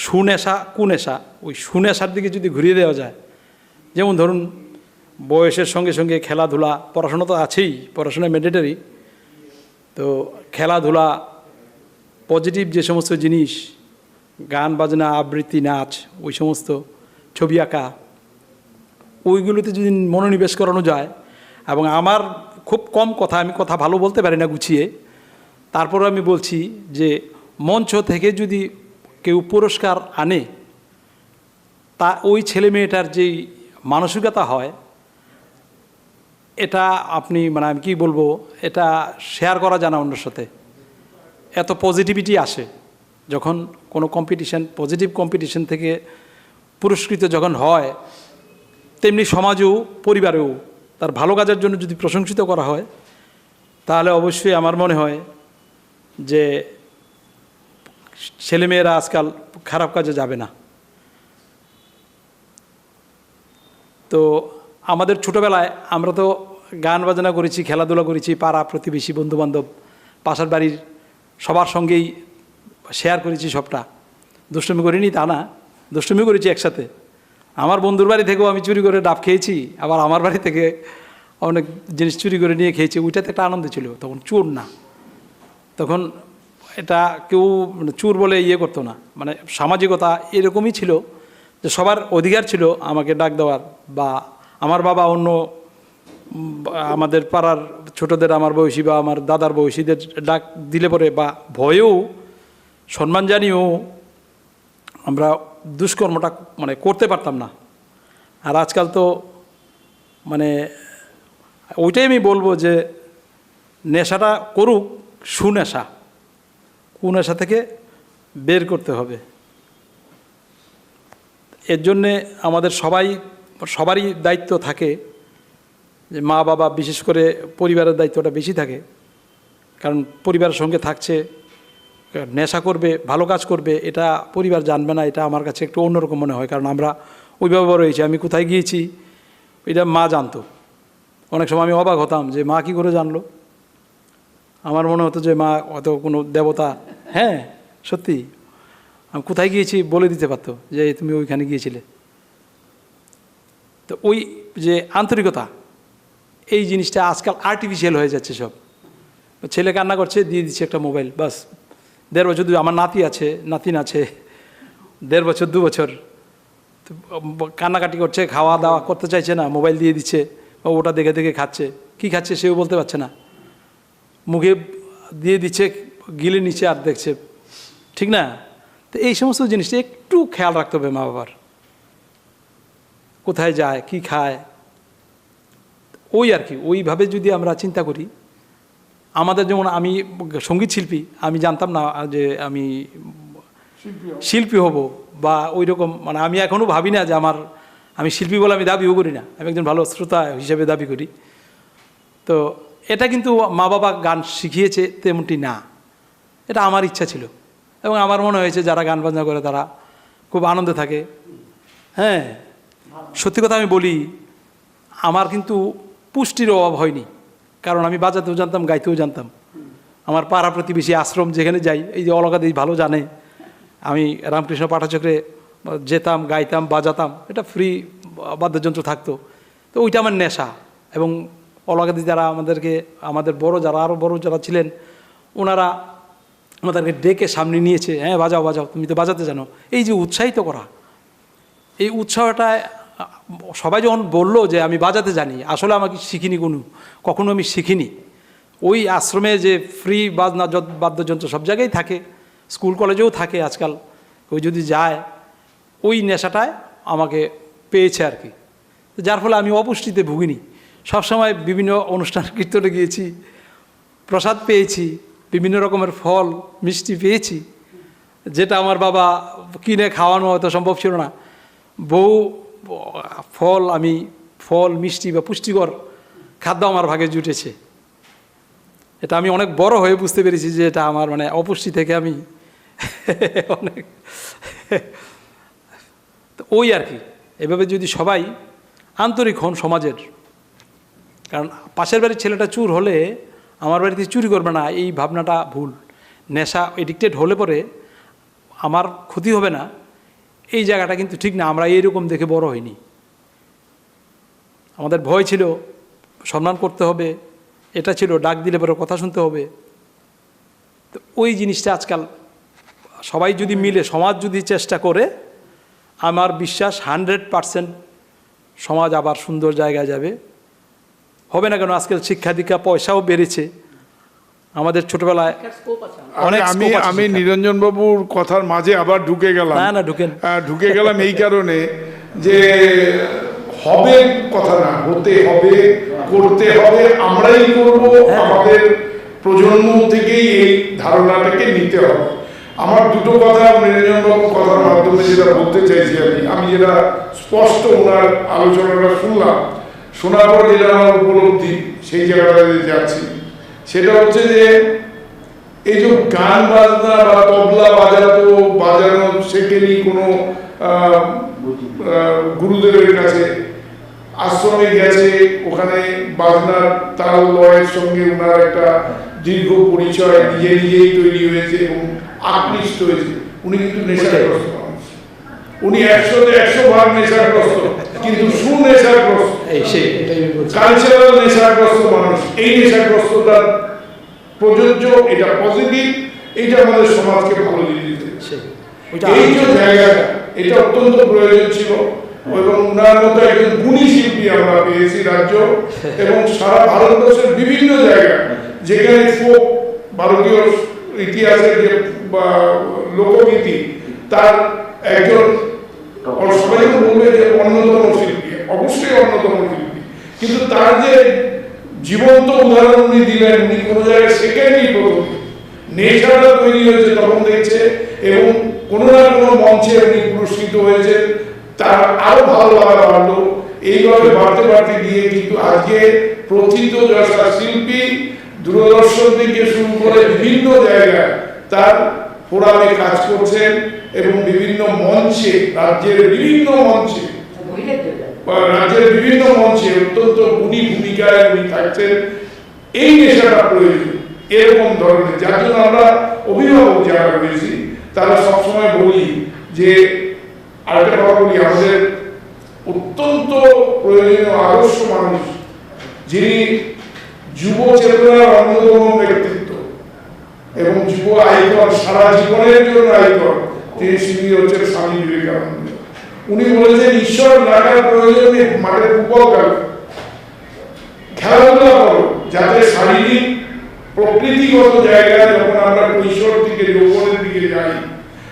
সুনেশা কুনেশা, ওই সুনেশার দিকে যদি ঘুরিয়ে দেওয়া যায়, যেমন ধরুন বয়সের সঙ্গে সঙ্গে খেলাধুলা, পড়াশোনা তো আছেই, পড়াশোনা ম্যান্ডেটরি, তো খেলাধুলা, পজিটিভ যে সমস্ত জিনিস, গান বাজনা, আবৃত্তি, নাচ, ওই সমস্ত, ছবি আঁকা, ওইগুলোতে যদি মনোনিবেশ করানো যায়। এবং আমার খুব কম কথা, আমি কথা ভালো বলতে পারি না গুছিয়ে, তারপর আমি বলছি যে মঞ্চ থেকে যদি কেউ পুরস্কার আনে, তা ওই ছেলে মেয়েটার যেই মানসিকতা হয়, এটা আপনি, মানে আমি কী বলবো, এটা শেয়ার করা যায় না অন্যের সাথে। এত পজিটিভিটি আসে যখন কোনো কম্পিটিশন, পজিটিভ কম্পিটিশন থেকে পুরস্কৃত যখন হয়, তেমনি সমাজেও পরিবারেও তার ভালো কাজের জন্য যদি প্রশংসিত করা হয়, তাহলে অবশ্যই আমার মনে হয় যে ছেলেমেয়েরা আজকাল খারাপ কাজে যাবে না। তো আমাদের ছোটোবেলায় আমরা তো গান বাজনা করেছি, খেলাধুলা করেছি, পাড়া প্রতিবেশী, বন্ধুবান্ধব, পাশের বাড়ির সবার সঙ্গেই শেয়ার করেছি সবটা। দুষ্টুমি করিনি তা না, দুষ্টুমি করেছি একসাথে। আমার বন্ধুর বাড়ি থেকেও আমি চুরি করে ডাব খেয়েছি, আবার আমার বাড়ি থেকে অনেক জিনিস চুরি করে নিয়ে খেয়েছি। ওইটাতে একটা আনন্দ ছিল, তখন চোর না, তখন এটা কেউ চোর বলে ইয়ে করতো না, মানে সামাজিকতা এরকমই ছিল যে সবার অধিকার ছিল আমাকে ডাক দেওয়ার, বা আমার বাবা অন্য আমাদের পাড়ার ছোটদের, আমার বয়সী বা আমার দাদার বয়সীদের ডাক দিলে পরে, বা ভয়েও সম্মান জানিয়েও আমরা দুষ্কর্মটা মানে করতে পারতাম না। আর আজকাল তো মানে ওইটাই আমি বলবো যে নেশাটা করুক, সুনেশা, কুনেশা থেকে বের করতে হবে। এর জন্যে আমাদের সবারই দায়িত্ব থাকে, যে মা বাবা, বিশেষ করে পরিবারের দায়িত্বটা বেশি থাকে, কারণ পরিবারের সঙ্গে থাকছে, নেশা করবে, ভালো কাজ করবে, এটা পরিবার জানবে না। এটা আমার কাছে একটু অন্যরকম মনে হয়, কারণ আমরা ওইভাবে বড় হয়েছি। আমি কোথায় গিয়েছি এটা মা জানতো। অনেক সময় আমি অবাক হতাম যে মা কী করে জানলো। আমার মনে হতো যে মা অত কোনো দেবতা, হ্যাঁ সত্যি, আমি কোথায় গিয়েছি বলে দিতে পারতো যে তুমি ওইখানে গিয়েছিলে। তো ওই যে আন্তরিকতা, এই জিনিসটা আজকাল আর্টিফিশিয়াল হয়ে যাচ্ছে সব। ছেলে কান্না করছে, দিয়ে দিচ্ছে একটা মোবাইল, বাস। 1.5 বছর, আমার নাতি আছে, নাতিন আছে, 1.5 বছর 2 বছর, কান্নাকাটি করছে, খাওয়া দাওয়া করতে চাইছে না, মোবাইল দিয়ে দিচ্ছে, ওটা দেখে দেখে খাচ্ছে। কি খাচ্ছে সেও বলতে পারছে না, মুখে দিয়ে দিচ্ছে, গিলে নিচে আর দেখছে, ঠিক না? তো এই সমস্ত জিনিসটা একটু খেয়াল রাখতে হবে মা বাবার, কোথায় যায়, কি খায়, ওই আর কি। ওইভাবে যদি আমরা চিন্তা করি, আমাদের যেমন, আমি সঙ্গীত শিল্পী, আমি জানতাম না যে আমি শিল্পী হব বা ওই রকম, মানে আমি এখনও ভাবি না যে আমি শিল্পী বলে আমি দাবিও করি না, আমি একজন ভালো শ্রোতা হিসেবে দাবি করি। তো এটা কিন্তু মা বাবা গান শিখিয়েছে তেমনটি না, এটা আমার ইচ্ছা ছিল। এবং আমার মনে হয়েছে যারা গান বাজনা করে তারা খুব আনন্দে থাকে। হ্যাঁ, সত্যি কথা আমি বলি, আমার কিন্তু পুষ্টির অভাব হয়নি, কারণ আমি বাজাতেও জানতাম, গাইতেও জানতাম। আমার পাড়া প্রতিবেশী আশ্রম যেখানে যাই, এই যে অলকাদি ভালো জানে, আমি রামকৃষ্ণ পাঠচক্রে যেতাম, গাইতাম, বাজাতাম, এটা ফ্রি বাদ্যযন্ত্র থাকতো। তো ওইটা আমার নেশা। এবং অলকাদি যারা আমাদের বড় যারা, আরও বড় যারা ছিলেন, ওনারা আমাদেরকে ডেকে সামনে নিয়েছে, হ্যাঁ বাজাও বাজাও, তুমি তো বাজাতে জানো। এই যে উৎসাহিত করা, এই উৎসাহটায় সবাই যখন বললো যে আমি বাজাতে জানি, আসলে আমাকে শিখিনি, কখনো আমি শিখিনি। ওই আশ্রমে যে ফ্রি বাদ্যযন্ত্র সব জায়গায় থাকে, স্কুল কলেজেও থাকে আজকাল, ওই যদি যায়, ওই নেশাটায় আমাকে পেয়েছে আর কি। যার ফলে আমি অপুষ্টিতে ভুগিনি। সবসময় বিভিন্ন অনুষ্ঠান কীর্তনে গিয়েছি, প্রসাদ পেয়েছি, বিভিন্ন রকমের ফল মিষ্টি পেয়েছি, যেটা আমার বাবা কিনে খাওয়ানো হয়তো সম্ভব ছিল না। বউ ফল মিষ্টি বা পুষ্টিকর খাদ্য আমার ভাগে জুটেছে। এটা আমি অনেক বড় হয়ে বুঝতে পেরেছি যে এটা আমার মানে অপুষ্টি থেকে আমি অনেক তো ওই আর কি। এভাবে যদি সবাই আন্তরিক হন সমাজের, কারণ পাশের বাড়ির ছেলেটা চুর হলে আমার বাড়িতে চুরি করবে না, এই ভাবনাটা ভুল। নেশা এডিক্টেড হলে পরে আমার ক্ষতি হবে না, এই জায়গাটা কিন্তু ঠিক না। আমরা এইরকম দেখে বড় হইনি। আমাদের ভয় ছিল, সম্মান করতে হবে, এটা ছিল ডাক দিলে পরে কথা শুনতে হবে। তো ওই জিনিসটা আজকাল সবাই যদি মিলে, সমাজ যদি চেষ্টা করে, আমার বিশ্বাস 100% সমাজ আবার সুন্দর জায়গায় যাবে। হবে না কেন, আজকাল শিক্ষা দীক্ষা পয়সাও বেড়েছে। আমাদের ছোটবেলায় অনেক আমি scope আছে আমি শিক্ষার। নিরঞ্জন বাবুর কথার মাঝে আবার ঢুকে গেলাম। না ঢুকেন। ঢুকে গেলাম এই কারণে যে হবে কথা না, হতে হবে, করতে হবে, আমরাই করব। আমাদের প্রজন্ম থেকেই এই ধারণাটাকে নিতে হবে। আমার দুটো কথা নিরঞ্জন বাবুর কথার মাধ্যমে যেটা বলতে চাইছি, আমি যেটা স্পষ্ট ওনার আলোচনাটা শুনলাম, শোনার পর যেটা আমার উপলব্ধি সেই জায়গাটাতে যাচ্ছি, সেটা হচ্ছে যে এই যে গান বাজনা বা তবলা বাজানো শেখেনি কোনো গুরুদেবের কাছে, আশ্রমে গেছে, ওখানে বাজনার তাল লয়ের সঙ্গে ওনার একটা দীর্ঘ পরিচয় নিজেই তৈরি হয়েছে এবং আকৃষ্ট হয়েছে। উনি কিন্তু নেশাগ্রস্ত মানুষ, উনি 100% নেশাগ্রস্ত, কিন্তু সুনেশাগ্রস্ত, কালচারাল নেশাগ্রস্ত মানুষ। এই নেশাগ্রস্ততার প্রযোজ্য, এটা পজিটিভ, এটা আমাদের সমাজকে ভালো দিকে দিতে। এই যে জায়গাটা, এটা অত্যন্ত প্রয়োজন ছিল এবং ওনার মতো একজন গুণী শিল্পী আমরা পেয়েছি রাজ্য এবং সারা ভারতবর্ষের বিভিন্ন জায়গায়, যেখানে ফোক ভারতীয় ইতিহাসের যে লোকগীতি, তার একজন সবাই বলবে যে অন্যতম শিল্পী, অবশ্যই অন্যতম শিল্পী, কিন্তু তার যে জীবন্ত উদাহরণ উনি দিলেন, উনি কোনো জায়গায় শেখেননি, প্রথম নেশাটা তৈরি হয়েছে তখন দেখছে এবং কোনো না কোনো মঞ্চে উনি পুরস্কৃত হয়েছে, তার আরো ভালো লাগা বাড়লো। এইভাবে বাড়তে গিয়ে কিন্তু আজকে প্রথিত যশা শিল্পী, দূরদর্শন থেকে শুরু করে বিভিন্ন জায়গায় তার ফোরামে কাজ করছেন এবং বিভিন্ন মঞ্চে, রাজ্যের বিভিন্ন মঞ্চে অত্যন্ত গুণী ভূমিকায় উনি থাকছেন। এই নেশাটা প্রয়োজন এরকম ধরনের, যার জন্য আমরা অভিভাবক যারা রয়েছি তারা সবসময় বলি যে, আরেকটা কথা বলি, আমাদের অত্যন্ত প্রয়োজনীয় আদর্শ মানুষ, যিনি যুব চেতনার অন্যতম ব্যক্তিত্ব এবং যুব আইকন, সারা জীবনের জন্য আইকন, তিনি হচ্ছেন স্বামী বিবেকানন্দ। উনি বলেছেন, ঈশ্বর লাগার প্রয়োজনে মাঠে ফুটবল খেলাধুলা করো, যাতে শারীরিক প্রকৃতিগত জায়গায় যখন আমরা কৈশোর থেকে যৌবনের দিকে যাই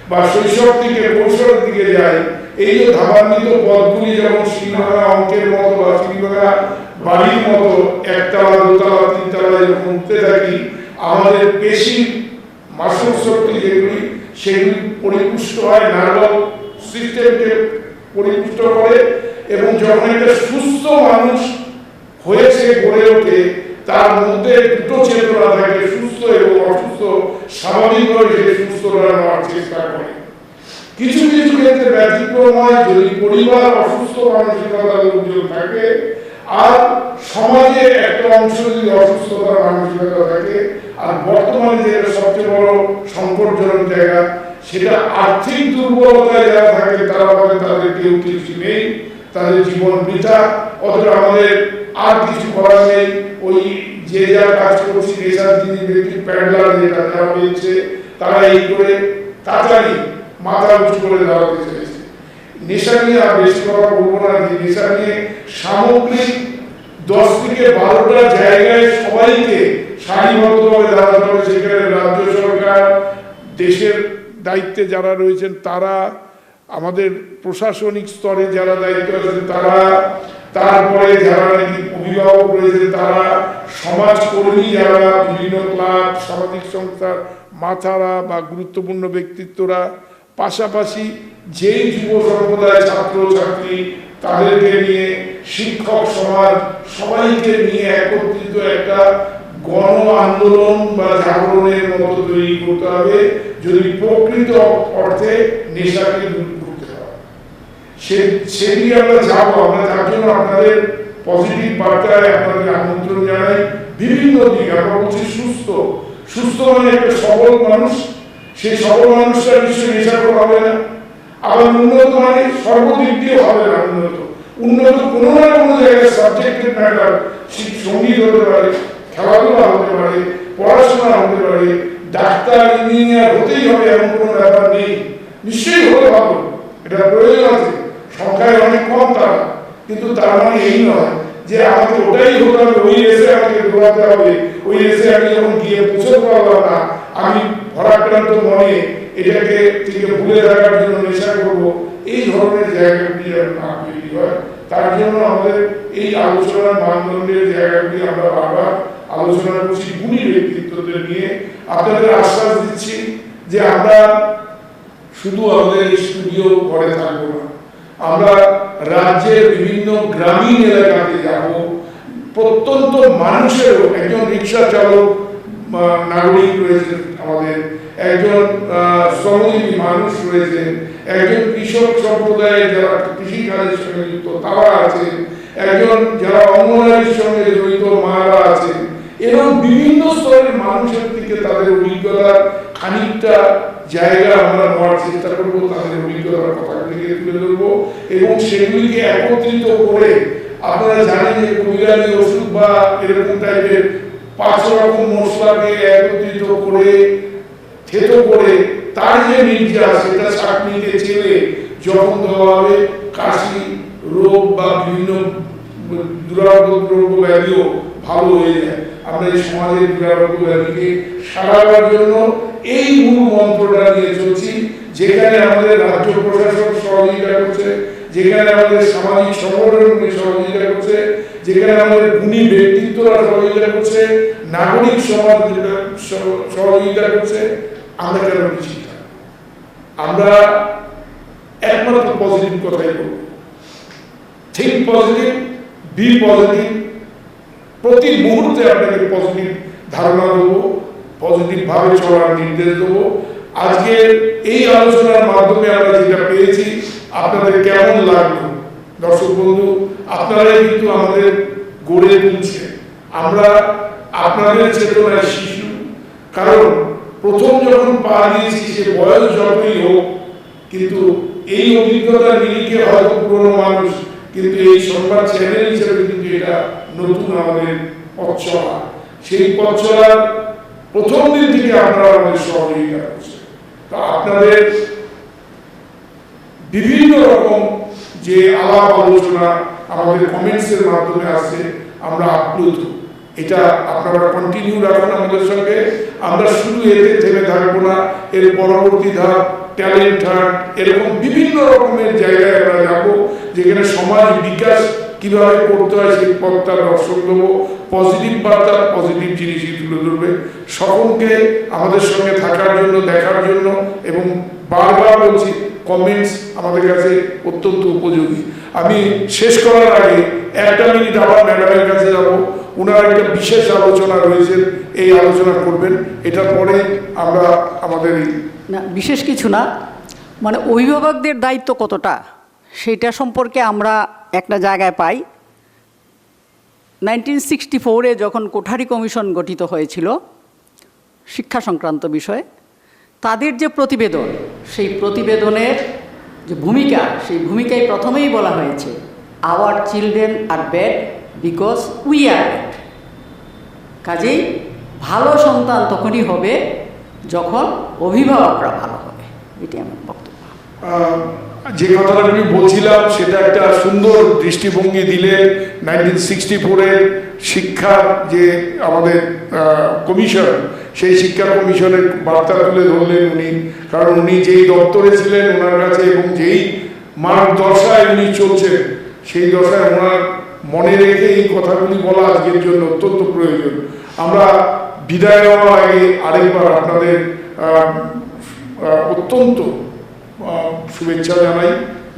বা শৈশব থেকে কৈশোরের দিকে যাই, এই যে ধাবান্বিত পথগুলি যেমন শ্রীভাঙা অঙ্কের মতো বা শ্রীভাঙা বাড়ির মতো একতলা, দোতলা, তিনতলা যখন উঠতে থাকি, আমাদের পেশি মাসল শক্তি যেগুলি, সেগুলি পরিপুষ্ট হয়, নার্ভাস সিস্টেমকে পরিপুষ্ট করে এবং যখন একটা সুস্থ মানুষ হয়েছে গড়ে ওঠে, তার মধ্যে দুটো চেতনা থাকে, সুস্থ এবং অসুস্থ, স্বাভাবিকভাবে সে সুস্থতা নেওয়ার চেষ্টা করে। কিছু ক্ষেত্রে ব্যতিক্রম হয়, যদি পরিবার অসুস্থ মানসিকতার লোকজন থাকে আর সমাজে একটা অংশ যদি অসুস্থতার মানসিকতা থাকে, আর বর্তমানে যেটা সবচেয়ে বড় সংকটজনক জায়গা, সেটা আর্থিক দুর্বলতায় যারা থাকে, তারা বলে তাদের কেউ কিছু নেই, তাদের জীবন বৃথা, অথচ আমাদের আর কিছু করার নেই। ওই যে যা কাজ করছি, নেশার যিনি ব্যক্তি প্যান্ডার যেটা যারা পেয়েছে, তারা এই করে তাড়াতাড়ি মাথা উঁচু করে দাঁড়াতে চাইছে। নেশা নিয়ে আর বেশি কথা বলবো না, যে নেশা নিয়ে সামগ্রিক 10 থেকে 12টা জায়গায় সবাইকে সারিবদ্ধভাবে দাঁড়াতে হবে। সেখানে রাজ্য সরকার, দেশের দায়িত্বে যারা রয়েছেন তারা, আমাদের প্রশাসনিক স্তরে যারা দায়িত্ব আছেন তারা, তারপরে যারা অভিভাবক রয়েছেন তারা, সমাজকর্মী যারা, বিভিন্ন ক্লাব, সামাজিক সংস্থার মাথারা বা গুরুত্বপূর্ণ ব্যক্তিত্বরা, পাশাপাশি যেই যুব সম্প্রদায়, ছাত্র ছাত্রী, তাদেরকে নিয়ে শিক্ষক সমাজ সবাইকে নিয়ে একত্রিত একটা গণ আন্দোলন বা জাগরণের মতো তৈরি করতে হবে যদি প্রকৃত অর্থে নেশাকে দূর করতে হয়। সেদিকে আমরা যাবো। আমরা তার জন্য আপনাদের পজিটিভ বার্তায় আপনাদের আমন্ত্রণ জানাই। বিভিন্ন দিক আমরা বলছি সুস্থ মানে একটা সবল মানুষ, সেই সবল মানুষটা নিশ্চয়ই নেশাখোর হবে না। আবার উন্নত মানে সর্বদিক দিয়ে হবে না উন্নত কোনো না কোনো জায়গায় সাবজেক্টের ম্যাটার, সঙ্গীত হতে পারে, খেলাধুলা হতে পারে, পড়াশোনা হতে পারে, ডাক্তার ইঞ্জিনিয়ার হতেই হবে এমন কোনো ব্যাপার নেই। নিশ্চয়ই হলে ভালো, এটা প্রয়োজন আছে, সংখ্যায় অনেক কম তারা, কিন্তু তার মানে এই নয় যে আমাকে ওটাই হতে হবে, ওই রেসে আমাকে দৌড়াতে হবে, ওই রেসে আমি যখন গিয়ে পৌঁছতে পারলাম না আমি ভরাক্রান্ত মনে এটাকে থেকে ভুলে থাকার জন্য নেশা করবো, এই ধরনের জায়গাগুলি না তৈরি হয়। তার জন্য আমাদের এই আলোচনার মানদণ্ডের জায়গাগুলি আমরা বারবার আলোচনা করছি গুণী ব্যক্তিত্বদের নিয়ে। আপনাদের আশ্বাস দিচ্ছি যে আমরা শুধু আমাদের স্টুডিও ঘরে থাকবো না, আমরা রাজ্যের বিভিন্ন গ্রামীণ এলাকাতে যাব। প্রত্যন্ত মানুষেরও, একজন রিক্সা চালক নাগরিক রয়েছেন আমাদের, একজন শ্রমজীবী মানুষ রয়েছেন, একজন কৃষক সম্প্রদায়ের যারা কৃষিকাজের সঙ্গে যুক্ত তারা আছেন, একজন যারা অঙ্গনারীর সঙ্গে জড়িত মারা আছেন, এবং বিভিন্ন স্তরের মানুষের দিকে তাদের অভিজ্ঞতার খানিকটা জায়গা আমরা নেওয়ার চেষ্টা করবো, তাদের অভিজ্ঞতার কথাগুলিকে তুলে ধরবো এবং সেগুলিকে একত্রিত করে। আপনারা জানেন যে কবিরাজি ওষুধ বা এরকম টাইপের 5 রকম মশলাকে একত্রিত করে থেতো করে তার যে নির্যাস সেটা চাটনিতে চেলে যখন দেওয়া হবে কাশি রোগ বা বিভিন্ন দুরারোগ্য ব্যাধিও ভালো হয়ে যায়। আমরা এই সমাজের দুরারোগ্য ব্যাধিকে সারাবার জন্য এই মূল মন্ত্রটা নিয়ে চলছি, যেখানে আমাদের রাজ্য প্রশাসন সহযোগিতা করছে, যেখানে আমাদের সামাজিক সংগঠনগুলি সহযোগিতা করছে, যেখানে আমাদের গুণী ব্যক্তিত্বরা সহযোগিতা করছে, নাগরিক সমাজ সহযোগিতা করছে। আমরা কেন পিছিয়ে থাকবো? আমরা একমাত্র পজিটিভ কথাই বলবো, থিঙ্ক পজিটিভ, বি পজিটিভ। প্রতি মুহূর্তে আপনাকে পজিটিভ ধারণা দেবো, পজিটিভ ভাবে চলার নির্দেশ দেবো। আজকের এই আলোচনার মাধ্যমে আমরা যেটা পেয়েছি আপনাদের কেমন লাগলো? দর্শক বন্ধু, আপনারাই কিন্তু আমাদের গড়ে তুলছে। আমরা আপনাদের চেতনায় শিশু, কারণ প্রথম যখন পা দিয়েছি সে বয়স যতই হোক, কিন্তু এই অভিজ্ঞতার নিরিখে হয়তো পুরনো মানুষ, কিন্তু এই সংবাদ চ্যানেল হিসেবে কিন্তু এটা নতুন আমাদের পথ চলা। সেই পথ চলার প্রথম দিন থেকে আপনারা আমাদের সহযোগিতা করছেন। তা আপনাদের বিভিন্ন রকম যে আলাপ আলোচনা আমাদের কমেন্টসের মাধ্যমে আসছে, আমরা আপ্লুত। এটা আপনারা কন্টিনিউ রাখুন আমাদের সঙ্গে। আমরা শুধু এতে থেমে থাকবো না, এর পরবর্তী ধাপ ট্যালেন্ট হান্ট, এরকম বিভিন্ন রকমের জায়গায় আমরা যাবো, যেখানে সমাজ বিকাশ কিভাবে করতে হয় সেই পথটা দর্শন দেবো। পজিটিভ বার্তা, পজিটিভ জিনিসই তুলে ধরবে। সকলকে আমাদের সঙ্গে থাকার জন্য, দেখার জন্য, এবং বারবার বলছি কমেন্টস আমাদের কাছে অত্যন্ত উপযোগী। আমি শেষ করার আগে 1 মিনিট আবার ম্যাডামের কাছে যাব। ওনার একটা বিশেষ আলোচনা রয়েছে, এই আলোচনা করবেন। এটার পরে আমরা আমাদের না, বিশেষ কিছু না, মানে অভিভাবকদের দায়িত্ব কতটা সেটা সম্পর্কে আমরা একটা জায়গায় পাই। 1964-এ যখন কোঠারি কমিশন গঠিত হয়েছিল শিক্ষা সংক্রান্ত বিষয়ে, তাদের যে প্রতিবেদন, সেই প্রতিবেদনের যে ভূমিকা, সেই ভূমিকায় প্রথমেই বলা হয়েছে our children are bad because we are bad. কাজেই ভালো সন্তান তখনই হবে যখন অভিভাবকরা ভালো হবে। এটি আমার বক্তব্য। যে কথাটা আমি বলছিলাম সেটা একটা সুন্দর দৃষ্টিভঙ্গি দিলেন। 1964-এর শিক্ষার যে আমাদের কমিশন, সেই শিক্ষা কমিশনের বার্তা তুলে ধরলেন উনি। কারণ উনি যেই দপ্তরে ছিলেন ওনার কাছে এবং যেই মার্গদশায় উনি চলছেন, সেই দশায় ওনার মনে রেখে এই কথাগুলি বলা আজকের জন্য অত্যন্ত প্রয়োজন। আমরা বিদায় নেওয়ার আগে আরেকবার আপনাদের অত্যন্ত শুভেচ্ছা জানাই।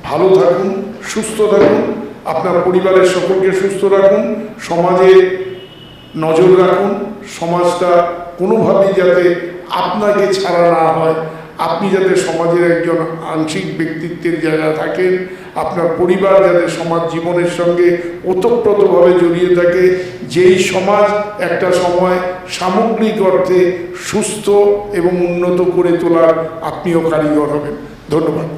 ভালো থাকুন, সুস্থ থাকুন, আপনার পরিবারের সকলকে সুস্থ রাখুন, সমাজে নজর রাখুন, সমাজটা কোনোভাবেই যাতে আপনাকে ছাড়া না হয়, আপনি যাতে সমাজের একজন আংশিক ব্যক্তিত্বের জায়গা থাকেন, আপনার পরিবার যাতে সমাজ জীবনের সঙ্গে ওতপ্রোতভাবে জড়িয়ে থাকে, যেই সমাজ একটা সময় সামগ্রিক অর্থে সুস্থ এবং উন্নত করে তোলার আপনিও কারিগর হবেন। ধন্যবাদ।